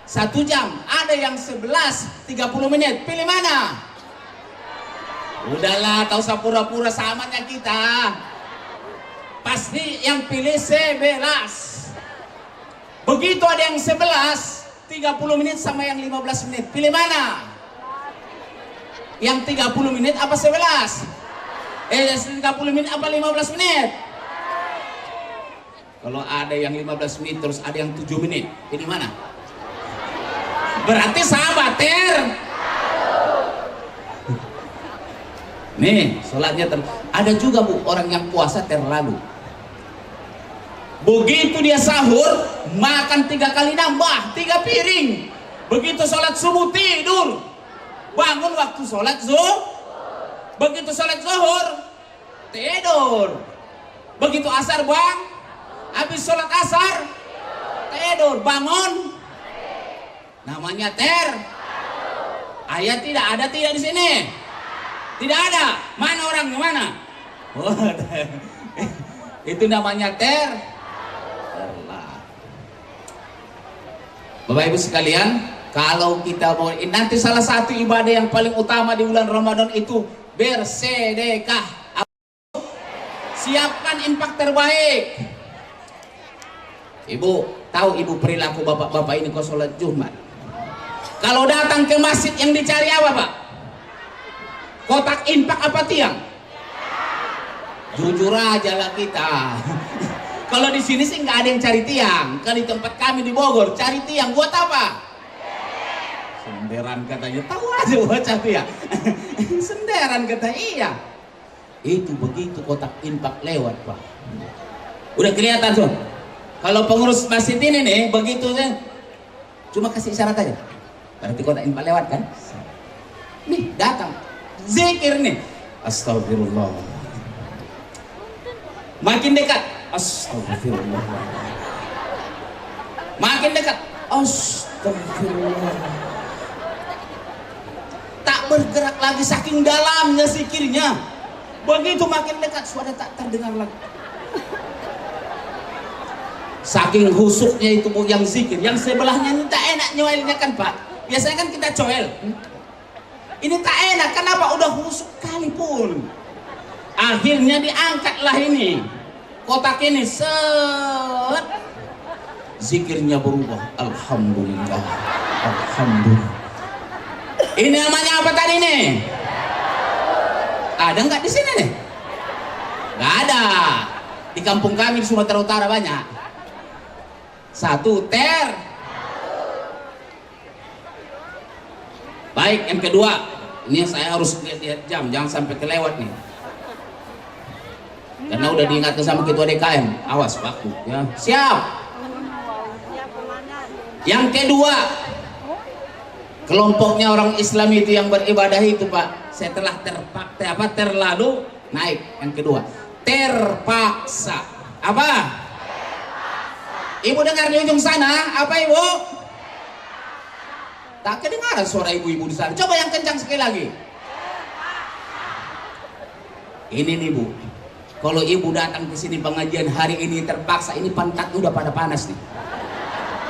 1 jam, ada yang 11 30 menit. Pilih mana? Udahlah, tahu usah pura-pura samanya kita. Pasti yang pilih 11. Begitu ada yang 11 30 menit sama yang 15 menit. Pilih mana? Yang 30 menit apa 11? 30 menit apa 15 menit? Kalau ada yang 15 menit terus ada yang 7 menit, pilih mana? Berarti sahabat nih, sholatnya ada juga Bu, orang yang puasa terlalu. Begitu dia sahur, makan 3 kali nambah, 3 piring. Begitu sholat subuh tidur, bangun waktu sholat zuhur. Begitu sholat zuhur, tidur. Begitu asar bang, habis sholat asar, tidur, bangun. Namanya ayat tidak ada tidak di sini? Tidak ada. Mana orangnya mana? Itu namanya terlah. Bapak Ibu sekalian, kalau kita mau nanti salah satu ibadah yang paling utama di bulan Ramadan itu bersedekah. Siapkan infak terbaik. Ibu tahu ibu perilaku bapak-bapak ini kalau sholat Jumat. Kalau datang ke masjid yang dicari apa Pak? Kotak infak apa tiang? Jujur aja lah kita. Kalau di sini sih nggak ada yang cari tiang. Kalau di tempat kami di Bogor cari tiang buat apa? Senderan katanya, tahu aja bocah tuh ya. Senderan kata iya. Itu begitu kotak infak lewat Pak. Udah kelihatan tuh. Kalau pengurus masjid ini nih begitu kan, cuma kasih isyarat aja. Berarti kotak infak lewat kan? Nih datang, zikir nih. Astagfirullah. Makin dekat, astagfirullah. Makin dekat, astagfirullah. Tak bergerak lagi saking dalamnya zikirnya. Begitu makin dekat suara tak terdengar lagi. Saking husuknya itu Bu yang zikir, yang sebelahnya ini tak enak nyoelnya kan Pak. Biasanya kan kita coel. Ini tak enak, kenapa? Udah husuk kali pun. Akhirnya diangkatlah ini kotak ini, set. Zikirnya berubah. Alhamdulillah, alhamdulillah. Ini namanya apa tadi nih? Ada nggak di sini nih? Nggak ada. Di kampung kami di Sumatera Utara banyak. Satu ter. Baik, yang kedua. Ini saya harus lihat jam, jangan sampai kelewat nih. Karena udah diingatkan sama ketua DKM. Awas Pak, ya. Siap. Yang kedua, kelompoknya orang Islam itu yang beribadah itu Pak, setelah terlalu naik. Yang kedua, terpaksa. Apa? Ibu dengar di ujung sana, apa Ibu? Tak kedengaran suara ibu-ibu di sana. Coba yang kencang sekali lagi. Ini nih Bu, kalau ibu datang ke sini pengajian hari ini terpaksa, ini pantat udah pada panas nih.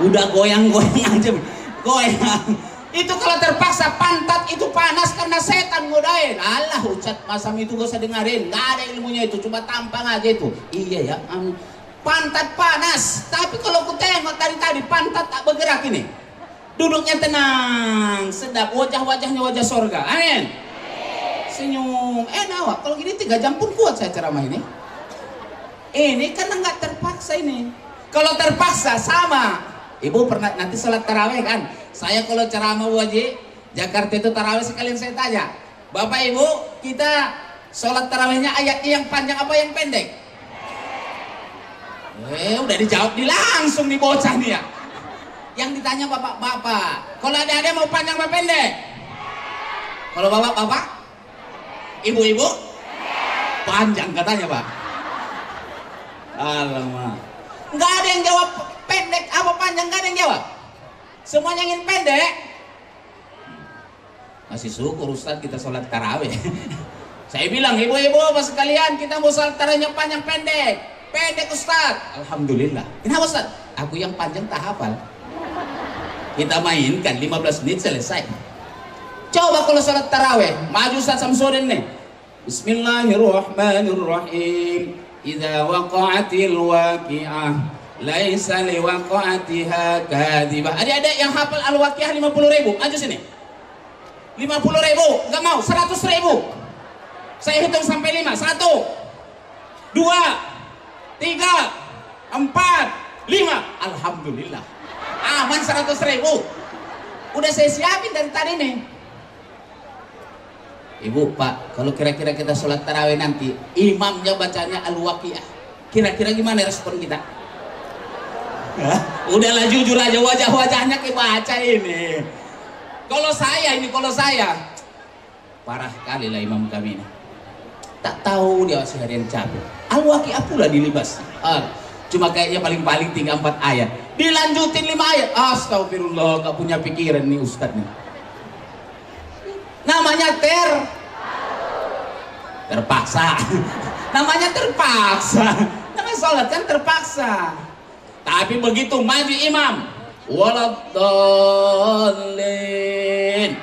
Udah goyang-goyang aja, goyang. Itu kalau terpaksa pantat itu panas karena setan ngodain. Allah ucat masam itu gak usah dengerin, nggak ada ilmunya itu, cuma tampang aja itu. Iya ya, pantat panas. Tapi kalau aku tengok tadi pantat tak bergerak ini. Duduknya tenang, sedap, wajah-wajahnya wajah sorga. Amin. Senyum, enak. Kalau gini 3 jam pun kuat saya ceramah ini. Ini karena nggak terpaksa ini. Kalau terpaksa sama. Ibu pernah nanti sholat taraweh kan? Saya kalau ceramah wajib Jakarta itu taraweh sekalian saya tanya, Bapak Ibu kita sholat tarawehnya ayatnya yang panjang apa yang pendek? Udah dijawab langsung nih bocah nih ya. Yang ditanya bapak-bapak, kalau ada mau panjang apa pendek? Kalau bapak-bapak, ibu-ibu, panjang katanya Pak. Alamak, nggak ada yang jawab pendek apa panjang, nggak ada yang jawab. Semuanya ingin pendek. Masih syukur Ustaz kita sholat tarawih. Saya bilang ibu-ibu apa sekalian kita mau sholat tarawihnya panjang pendek. Pendek Ustaz. Alhamdulillah. Kenapa Ustaz? Aku yang panjang tak hafal. Kita mainkan 15 menit selesai. Coba kalau sholat tarawih, maju Ustaz Samsudin nih. Bismillahirrahmanirrahim. Idza waqa'atil waqi'ah laisa liwaqa'atiha kadhibah. Adik-adik yang hafal Al-Waqiah 50.000, maju sini. 50.000, enggak mau 100.000. Saya hitung sampai 5. 1 2 3 4 5. Alhamdulillah. Aman 100.000. Udah saya siapin dari tadi nih. Ibu, Pak, kalau kira-kira kita sholat tarawih nanti imamnya bacanya Al-Waqiah, kira-kira gimana respon kita? Udahlah jujur aja, wajah-wajahnya kebaca ini. Kalau saya parah kali lah imam kami ini. Tak tahu dia seharian capek. Al-Waqiah pula dilibas. Cuma kayaknya paling-paling 3-4 ayat. Dilanjutin 5 ayat. Astagfirullah, gak punya pikiran nih Ustadz nih. Namanya terpaksa. Namanya terpaksa. Namanya sholat kan terpaksa. Tapi begitu maju imam, waladdallin.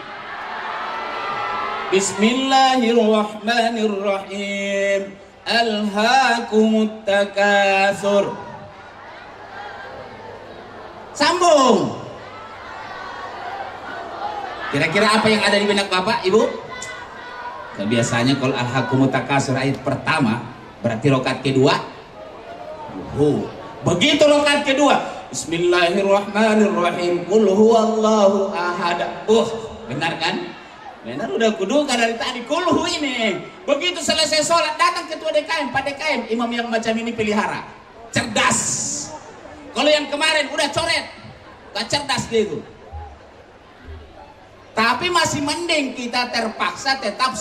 Bismillahirrahmanirrahim. Alhaakumut takatsur. Sambung. Kira-kira apa yang ada di benak Bapak, Ibu? Biasanya kalau alhaakumut takatsur ayat pertama, berarti rakaat kedua. Begitu rakaat kedua, Bismillahirrahmanirrahim. Qul huwallahu ahad. Benar kan? Benar, udah kuduga dari tadi. Kulhu ini. Begitu selesai sholat, datang ketua DKM, Pak DKM. Imam yang macam ini pelihara. Cerdas. Kalau yang kemarin udah coret, gak cerdas dia itu. Tapi masih mending kita terpaksa tetap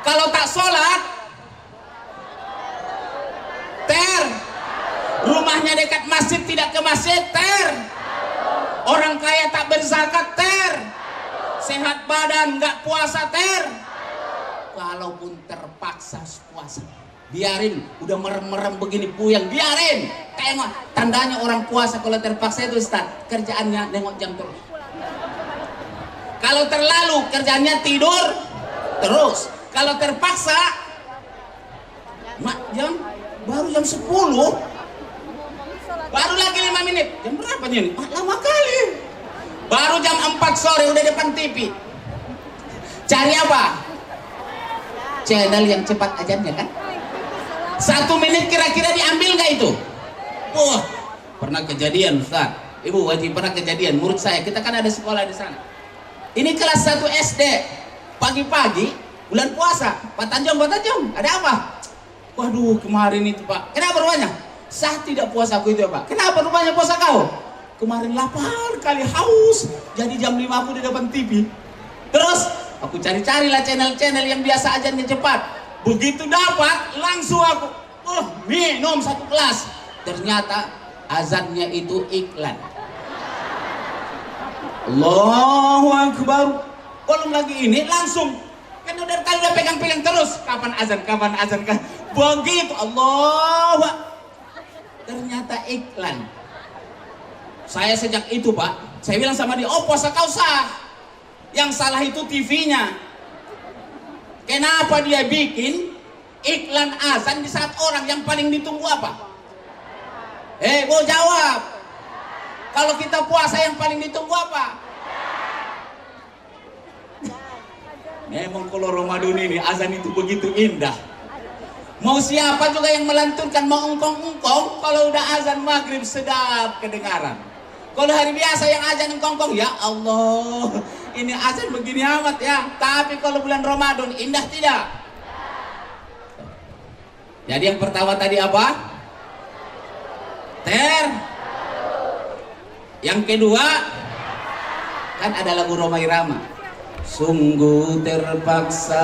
kalau tak sholat, rumahnya dekat masjid tidak ke masjid, orang kaya tak berzakat, sehat badan nggak puasa, kalaupun terpaksa puasa, biarin, udah merem-merem begini puyeng, biarin. Tengok tandanya orang puasa kalau terpaksa itu, Ustaz, kerjaannya nengok jam terus. Kalau terlalu kerjaannya tidur terus. Kalau terpaksa baru jam 10, baru lagi 5 menit. Jam berapa nih? Lama kali. Baru jam 4 sore udah depan TV. Cari apa? Channel yang cepat ajannya kan? 1 menit kira-kira diambil nggak itu? Wah, pernah kejadian, Ustaz. Ibu wajib pernah kejadian. Murid saya, kita kan ada sekolah di sana. Ini kelas 1 SD. Pagi-pagi bulan puasa. Pak Tanjung, ada apa? Waduh, kemarin itu, Pak. Kenapa rupanya? Sah tidak puasaku itu ya, Pak. Kenapa rupanya puasa kau? Kemarin lapar kali, haus. Jadi jam 5 aku di depan TV. Terus aku cari-carilah channel-channel yang biasa ajannya cepat. Begitu dapat, langsung aku minum 1 gelas. Ternyata azannya itu iklan. Allahu Akbar. Belum lagi ini langsung. Kan udah pegang-pegang terus. Kapan azan kan. Begitu Allah. Ternyata iklan. Saya sejak itu, Pak, saya bilang sama dia, oh puasa kau sah. Yang salah itu TV-nya. Kenapa dia bikin iklan azan di saat orang yang paling ditunggu apa? Mau jawab. Kalau kita puasa yang paling ditunggu apa? Memang kalau Ramadan ini azan itu begitu indah. Mau siapa juga yang melantunkan, mau engkong-engkong, kalau udah azan maghrib sedap kedengaran. Kalau hari biasa yang azan engkong-engkong, ya Allah, ini azan begini amat ya. Tapi kalau bulan Ramadan indah tidak? Jadi yang pertama tadi apa? Yang kedua, kan ada lagu Rhoma Irama. Sungguh terpaksa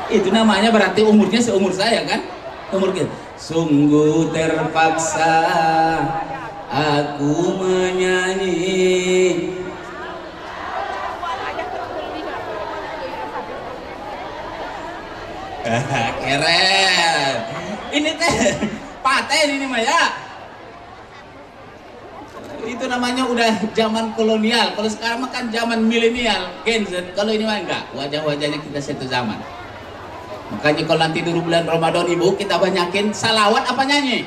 itu namanya berarti umurnya seumur saya kan? Umur kita. Sungguh terpaksa aku menyanyi. Keren. Ini teh paten ini mah ya. Itu namanya udah zaman kolonial. Kalau sekarang mah kan zaman milenial, Gen Z. Kalau ini mah enggak. Wajah-wajahnya kita satu zaman. Makanya kalau nanti dulu bulan Ramadan Ibu, kita banyakin salawat apa nyanyi?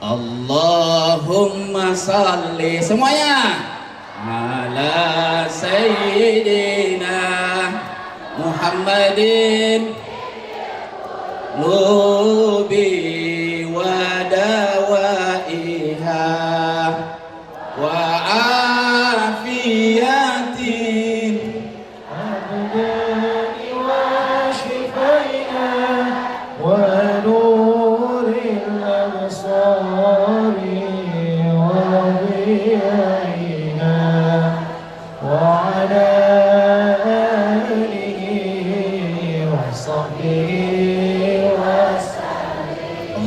Allahumma salli semuanya ala sayyidina Muhammadin lubi wa dawaiha wa afiyatin abdani wa shifaina wa nuril absari wa dhiyaina wa ala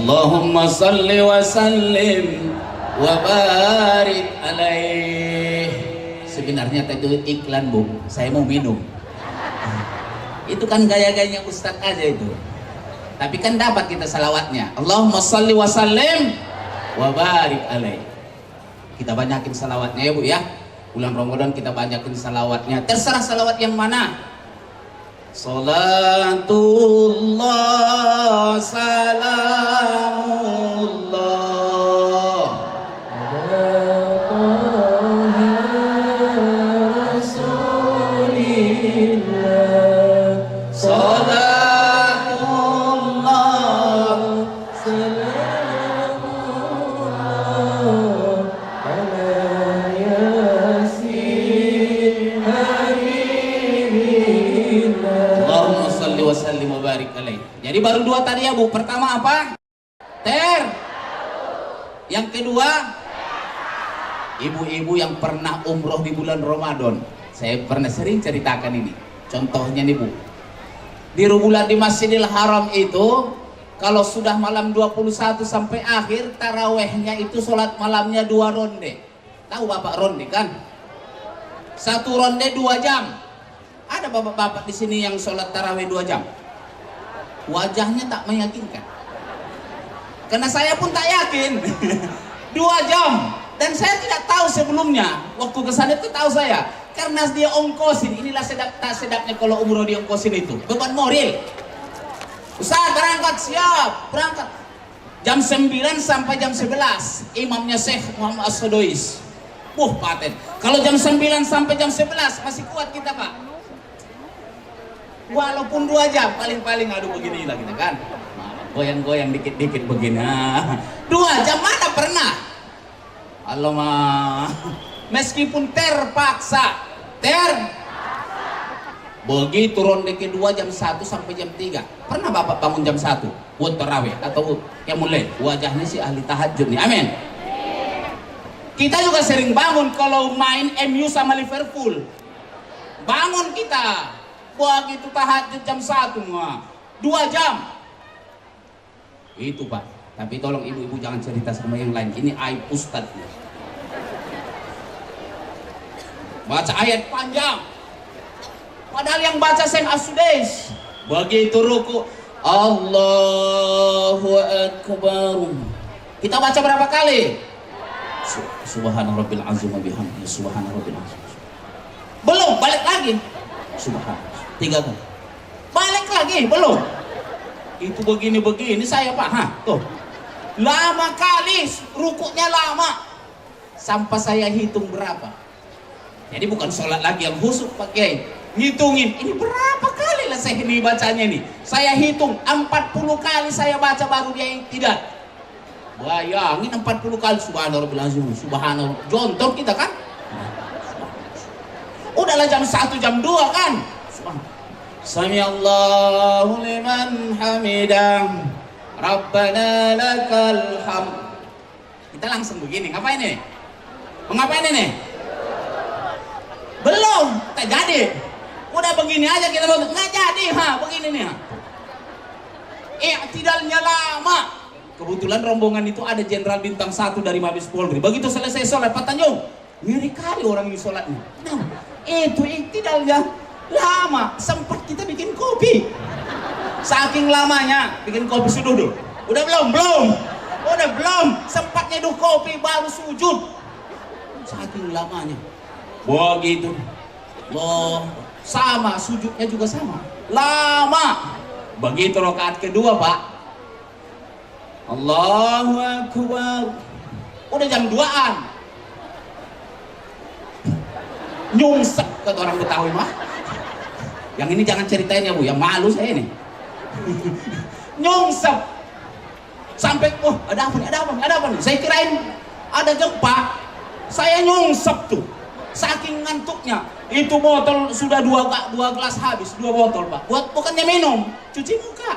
Allahumma salli wa sallim wa barik alaih. Sebenarnya itu iklan, Bu. Saya mau minum. Itu kan gaya-gayanya Ustadz aja itu. Tapi kan dapat kita salawatnya. Allahumma salli wa sallim wa barik alaih. Kita banyakin salawatnya ya, Bu ya. Bulan Ramadan kita banyakin salawatnya. Terserah salawat yang mana. Salatullah salamullah ala Rasulillah Jadi baru dua tadi ya Bu. Pertama apa? Ter. Yang kedua, ibu-ibu yang pernah umroh di bulan Ramadan. Saya pernah sering ceritakan ini. Contohnya nih Bu. Di bulan di Masjidil Haram itu, kalau sudah malam 21 sampai akhir, tarawehnya itu sholat malamnya 2 ronde. Tahu Bapak ronde kan? 1 ronde 2 jam. Ada bapak-bapak di sini yang sholat taraweh 2 jam? Wajahnya tak meyakinkan. Karena saya pun tak yakin. 2 jam. Dan saya tidak tahu sebelumnya. Waktu kesana itu tahu saya. Karena dia ongkosin. Inilah tak sedapnya kalau umroh diongkosin itu. Beban moral. Ustaz berangkat, siap. Berangkat. Jam 9 sampai jam 11. Imamnya Syekh Muhammad As-Sadois. Paten. Kalau jam 9 sampai jam 11 masih kuat kita Pak. Walaupun 2 jam paling-paling aduh begini lah kita kan. Goyang-goyang dikit-dikit begini. 2 jam mana pernah? Alamak. Meskipun terpaksa. Begitu ronde kedua jam 1 sampai jam 3. Pernah Bapak bangun jam 1 buat tarawih atau yang mulai? Wajahnya si ahli tahajud nih. Amin. Kita juga sering bangun kalau main MU sama Liverpool. Bangun kita. Begitu tahajud jam 1, 2 jam. Itu Pak. Tapi tolong ibu-ibu jangan cerita sama yang lain. Ini aib Ustadz. Baca ayat panjang. Padahal yang baca Syekh As-Sudais. Begitu ruku, Allahu Akbar. Kita baca berapa kali? Subhana rabbil azim wa bihamdihi subhana rabbil azim. Belum, balik lagi. Subhanallah. 3 kali. Balik lagi, belum. Itu begini-begini saya Pak. Tuh. Lama kali, rukuknya lama. Sampai saya hitung berapa. Jadi bukan sholat lagi yang khusyuk Pak Kiai. Ngitungin, ini berapa kali lah saya ini bacanya nih. Saya hitung, 40 kali saya baca baru dia yang tidak. Bayangin 40 kali subhanallah, subhanallah. Jontor kita kan? Udahlah jam 1, jam 2 kan? Sami Allahu liman hamidah. Rabbana lakal hamd. Kita langsung begini, ngapain ini? Ngapain ini? Belum, tak jadi. Udah begini aja kita mau nggak jadi, begini nih. Tidaknya lama. Kebetulan rombongan itu ada Jenderal Bintang 1 dari Mabes Polri. Begitu selesai sholat, Pak Tanjung, ngeri kali orang ini sholatnya. Nah, itu tidaknya lama. Sempat kita bikin kopi. Saking lamanya bikin kopi sudah dulu. Udah belum? Belum. Udah belum. Sempat nyeduh kopi baru sujud. Saking lamanya. Begitu. Loh, sama sujudnya juga sama. Lama. Begitu rakaat kedua, Pak. Allahu Akbar. Udah jam 2-an. Nyungsep kata orang Betawi mah. Yang ini jangan ceritain ya Bu, yang malu saya ini. Nyungsep. Sampai ada apa nih? Saya kirain ada gempa. Saya nyungsep tuh. Saking ngantuknya. Itu botol sudah dua gelas habis, 2 botol Pak. Bukannya minum, cuci muka.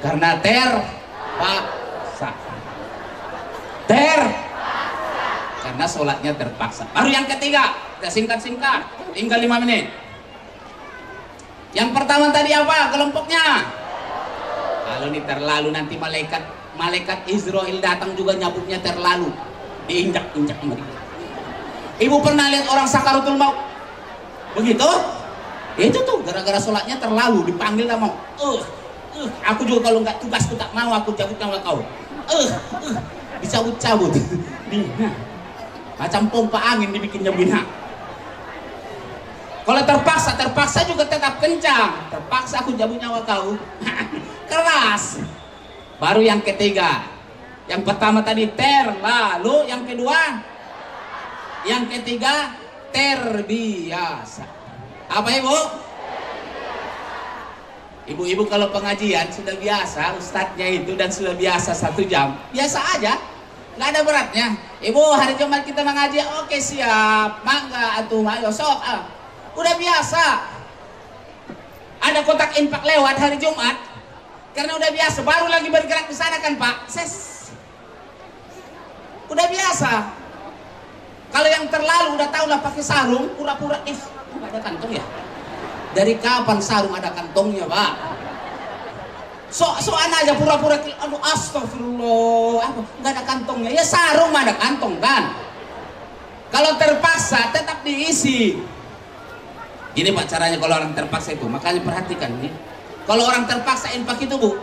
Karena terpaksa. Karena sholatnya terpaksa. Baru yang ketiga, kita singkat-singkat, tinggal 5 menit. Yang pertama tadi apa kelompoknya? Kalau ini terlalu nanti malaikat Israel datang juga nyabutnya terlalu. Diinjak-injak mereka. Ibu pernah lihat orang sakaratul maut? Begitu? Itu tuh gara-gara sholatnya terlalu dipanggil sama aku juga kalau nggak tugasku tak mau aku cabut sama kau. Dicabut-cabut. Macam pompa angin dibikinnya bina. Kalau terpaksa juga tetap kencang. Terpaksa aku cabut nyawa kau. Keras. Baru yang ketiga. Yang pertama tadi lalu yang kedua, yang ketiga terbiasa. Apa Ibu? Ibu-ibu kalau pengajian sudah biasa, ustadznya itu dan sudah biasa 1 jam, biasa aja, nggak ada beratnya. Ibu hari Jumat kita mengaji, oke siap, mangga atuh ayo sok, udah biasa. ada kotak infak lewat hari Jumat, karena udah biasa, baru lagi bergerak di sana kan Pak, udah biasa. Kalau yang terlalu udah tahu lah pakai sarung, pura-pura nggak ada kantong ya. Dari kapan sarung ada kantongnya Pak? Soan aja pura-pura, aduh astagfirullah, nggak ada kantongnya. Ya sarung mah ada kantong kan. Kalau terpaksa tetap diisi. Gini Pak caranya kalau orang terpaksa itu, makanya perhatikan nih. Kalau orang terpaksa infak itu Bu,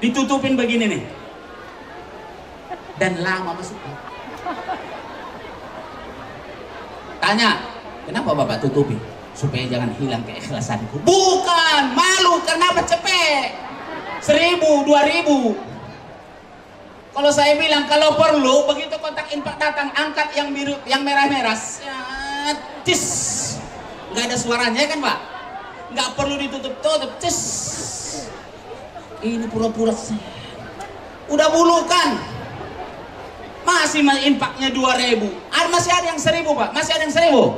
ditutupin begini nih. Dan lama masuknya. Tanya, kenapa Bapak tutupi? Supaya jangan hilang keikhlasanku. Bukan, malu kenapa cepet. 1.000, 2.000. Kalau saya bilang kalau perlu begitu kotak infak datang, angkat yang biru, yang merah-merah, cis, nggak ada suaranya kan Pak? Nggak perlu ditutup-tutup, cis. Ini pura-pura udah bulukan. Masih infaknya 2.000. Masih ada yang 1.000 Pak, masih ada yang 1.000.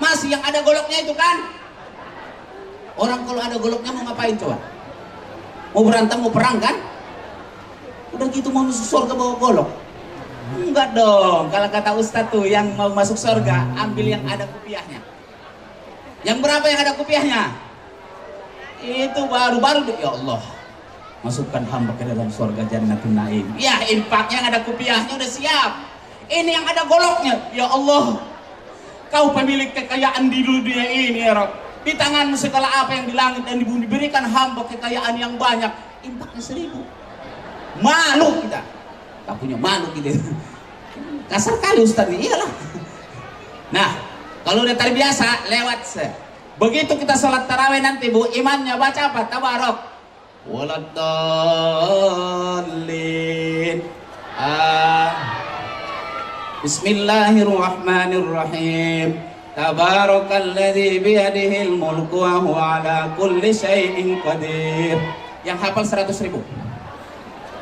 Masih yang ada goloknya itu kan? Orang kalau ada goloknya mau ngapain coba? Mau berantem, mau perang kan? Udah gitu mau masuk surga bawa golok? Enggak dong. Kalau kata Ustadz tuh yang mau masuk surga ambil yang ada kupiahnya. Yang berapa yang ada kupiahnya? Itu baru ya Allah, masukkan hamba ke dalam surga Jannatul Naim. Ya infaknya yang ada kupiahnya udah siap. Ini yang ada goloknya. Ya Allah, Kau pemilik kekayaan di dunia ini ya Rabb. Di tanganmu segala apa yang di langit dan di bumi, berikan hamba kekayaan yang banyak. Infaknya 1.000. Malu kita. Tak punya malu kita. Kasar kali Ustaz ini, iyalah. Nah, kalau udah terbiasa lewat begitu kita sholat tarawih nanti Bu, imannya baca apa? Tabarok. Waladdallin. Bismillahirrahmanirrahim. Tabarakalladzi biyadihil mulku wa huwa ala kulli syai'in qadir. Yang hafal 100.000.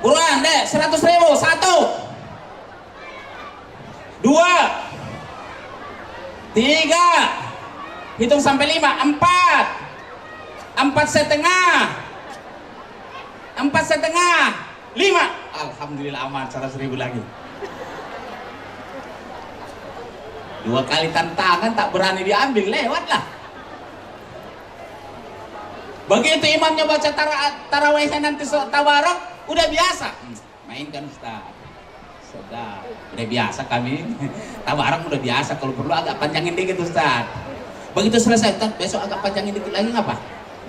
Buruan deh, 100.000. 1, 2, 3. Hitung sampai 5. 4. 4,5. 4,5. 5. Alhamdulillah aman, 100.000 lagi. 2 kali tantangan tak berani diambil, lewatlah. Begitu imamnya baca tarawihnya nanti tabarok, udah biasa. Mainkan Ustaz. Sedap. Udah biasa kami. Tabarok udah biasa, kalau perlu agak panjangin dikit Ustaz. Begitu selesai, Ustaz, besok agak panjangin dikit lagi ngapa?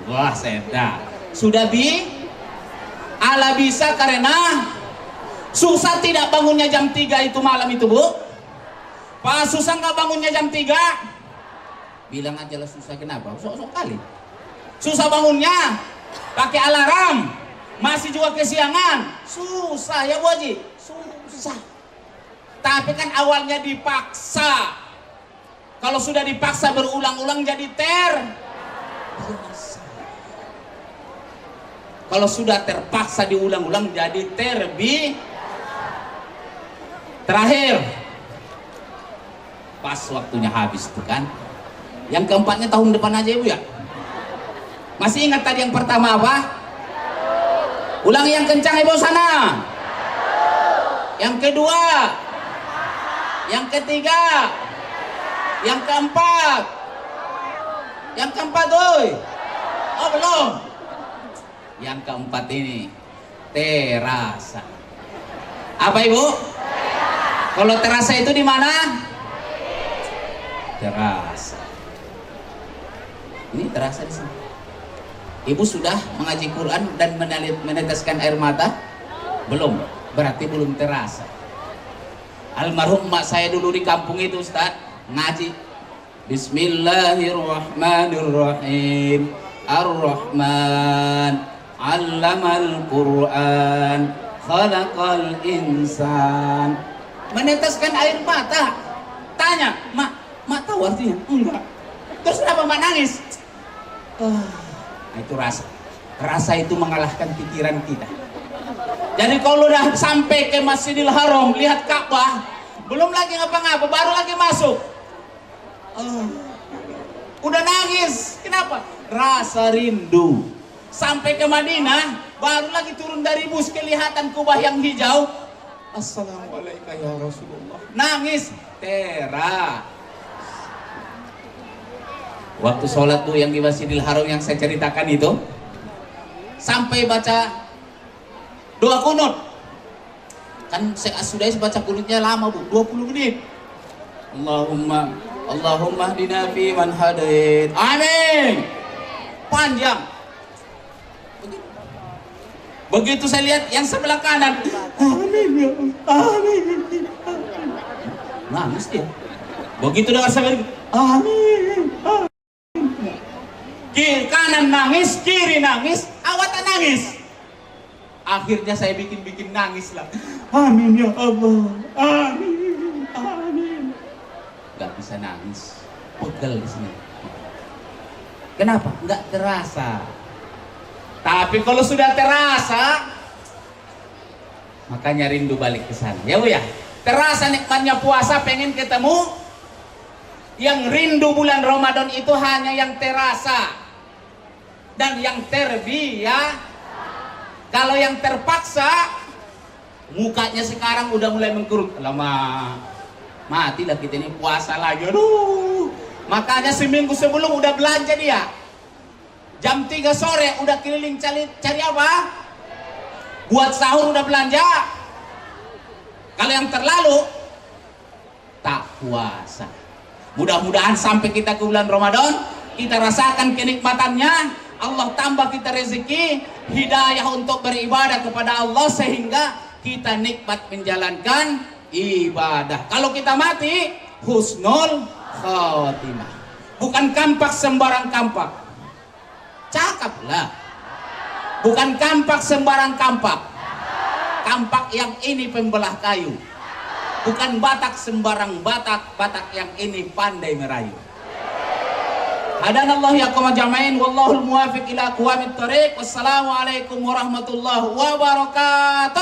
Wah, sedap. Sudah ala bisa karena susah tidak bangunnya jam 3 itu malam itu Bu. Pak susah nggak bangunnya jam 3? Bilang aja lah susah, kenapa? Sok-sok kali. Susah bangunnya, pakai alarm, masih juga kesiangan. Susah ya Bu Haji? Susah. Tapi kan awalnya dipaksa. Kalau sudah dipaksa berulang-ulang jadi Kalau sudah terpaksa diulang-ulang jadi Terakhir, pas waktunya habis tuh kan. Yang keempatnya tahun depan aja Ibu ya. Masih ingat tadi yang pertama apa? Ulangi yang kencang Ibu sana. Yang kedua, yang ketiga, yang keempat. Yang keempat oi. Oh belum. Yang keempat ini terasa. Apa Ibu? Kalau terasa itu di mana? Terasa. Ini terasa di sini. Ibu sudah mengaji Quran dan meneteskan air mata? Belum. Berarti belum terasa. Almarhum mak saya dulu di kampung itu Ustaz ngaji. Bismillahirrahmanirrahim. Ar-Rahman 'allamal Qur'an, khalaqal insan. Meneteskan air mata. Tanya, Mak tahu artinya? Enggak. Terus kenapa Mak nangis? Itu rasa. Rasa itu mengalahkan pikiran kita. Jadi kalau udah sampai ke Masjidil Haram, lihat Ka'bah, belum lagi ngapa-ngapa, baru lagi masuk. Udah nangis. Kenapa? rasa rindu. Sampai ke Madinah, baru lagi turun dari bus kelihatan kubah yang hijau. Assalamualaikum ya Rasulullah. Nangis, Tera. Waktu sholat tuh yang di Masjidil Haram yang saya ceritakan itu, sampai baca doa kunut. Kan sudah baca kunutnya lama Bu, 20 menit. Allahumma hdina fi man hadait. Amin. Panjang. Begitu saya lihat yang sebelah kanan, amin ya Allah, amin. Nangis dia. Begitu dengar saya, amin. Kiri kanan nangis, kiri nangis, awatan nangis. Akhirnya saya bikin nangis lah. Amin ya Allah, amin, amin. Gak bisa nangis, pegel di sini. Kenapa? Gak terasa. Tapi kalau sudah terasa, makanya rindu balik ke sana. Ya Bu ya, terasa nikmatnya puasa, pengen ketemu. Yang rindu bulan Ramadan itu hanya yang terasa dan yang terbiasa. Kalau yang terpaksa, mukanya sekarang udah mulai mengkerut. Lama, matilah kita ini puasa lagi. Aduh, makanya seminggu sebelum udah belanja dia. Jam 3 sore udah keliling cari apa? Buat sahur udah belanja. Kalau yang terlalu, tak puasa. Mudah-mudahan sampai kita ke bulan Ramadan, kita rasakan kenikmatannya. Allah tambah kita rezeki, hidayah untuk beribadah kepada Allah, sehingga kita nikmat menjalankan ibadah. Kalau kita mati, husnul khotimah. Bukan kampak sembarang kampak. Cakaplah. Bukan kampak sembarang kampak. Kampak yang ini pembelah kayu. Bukan batak sembarang batak. Batak yang ini pandai merayu. Hadanallahu yakum ajmain, wallahul muwafiq ila aqwamit thoriq. Wassalamualaikum warahmatullahi wabarakatuh.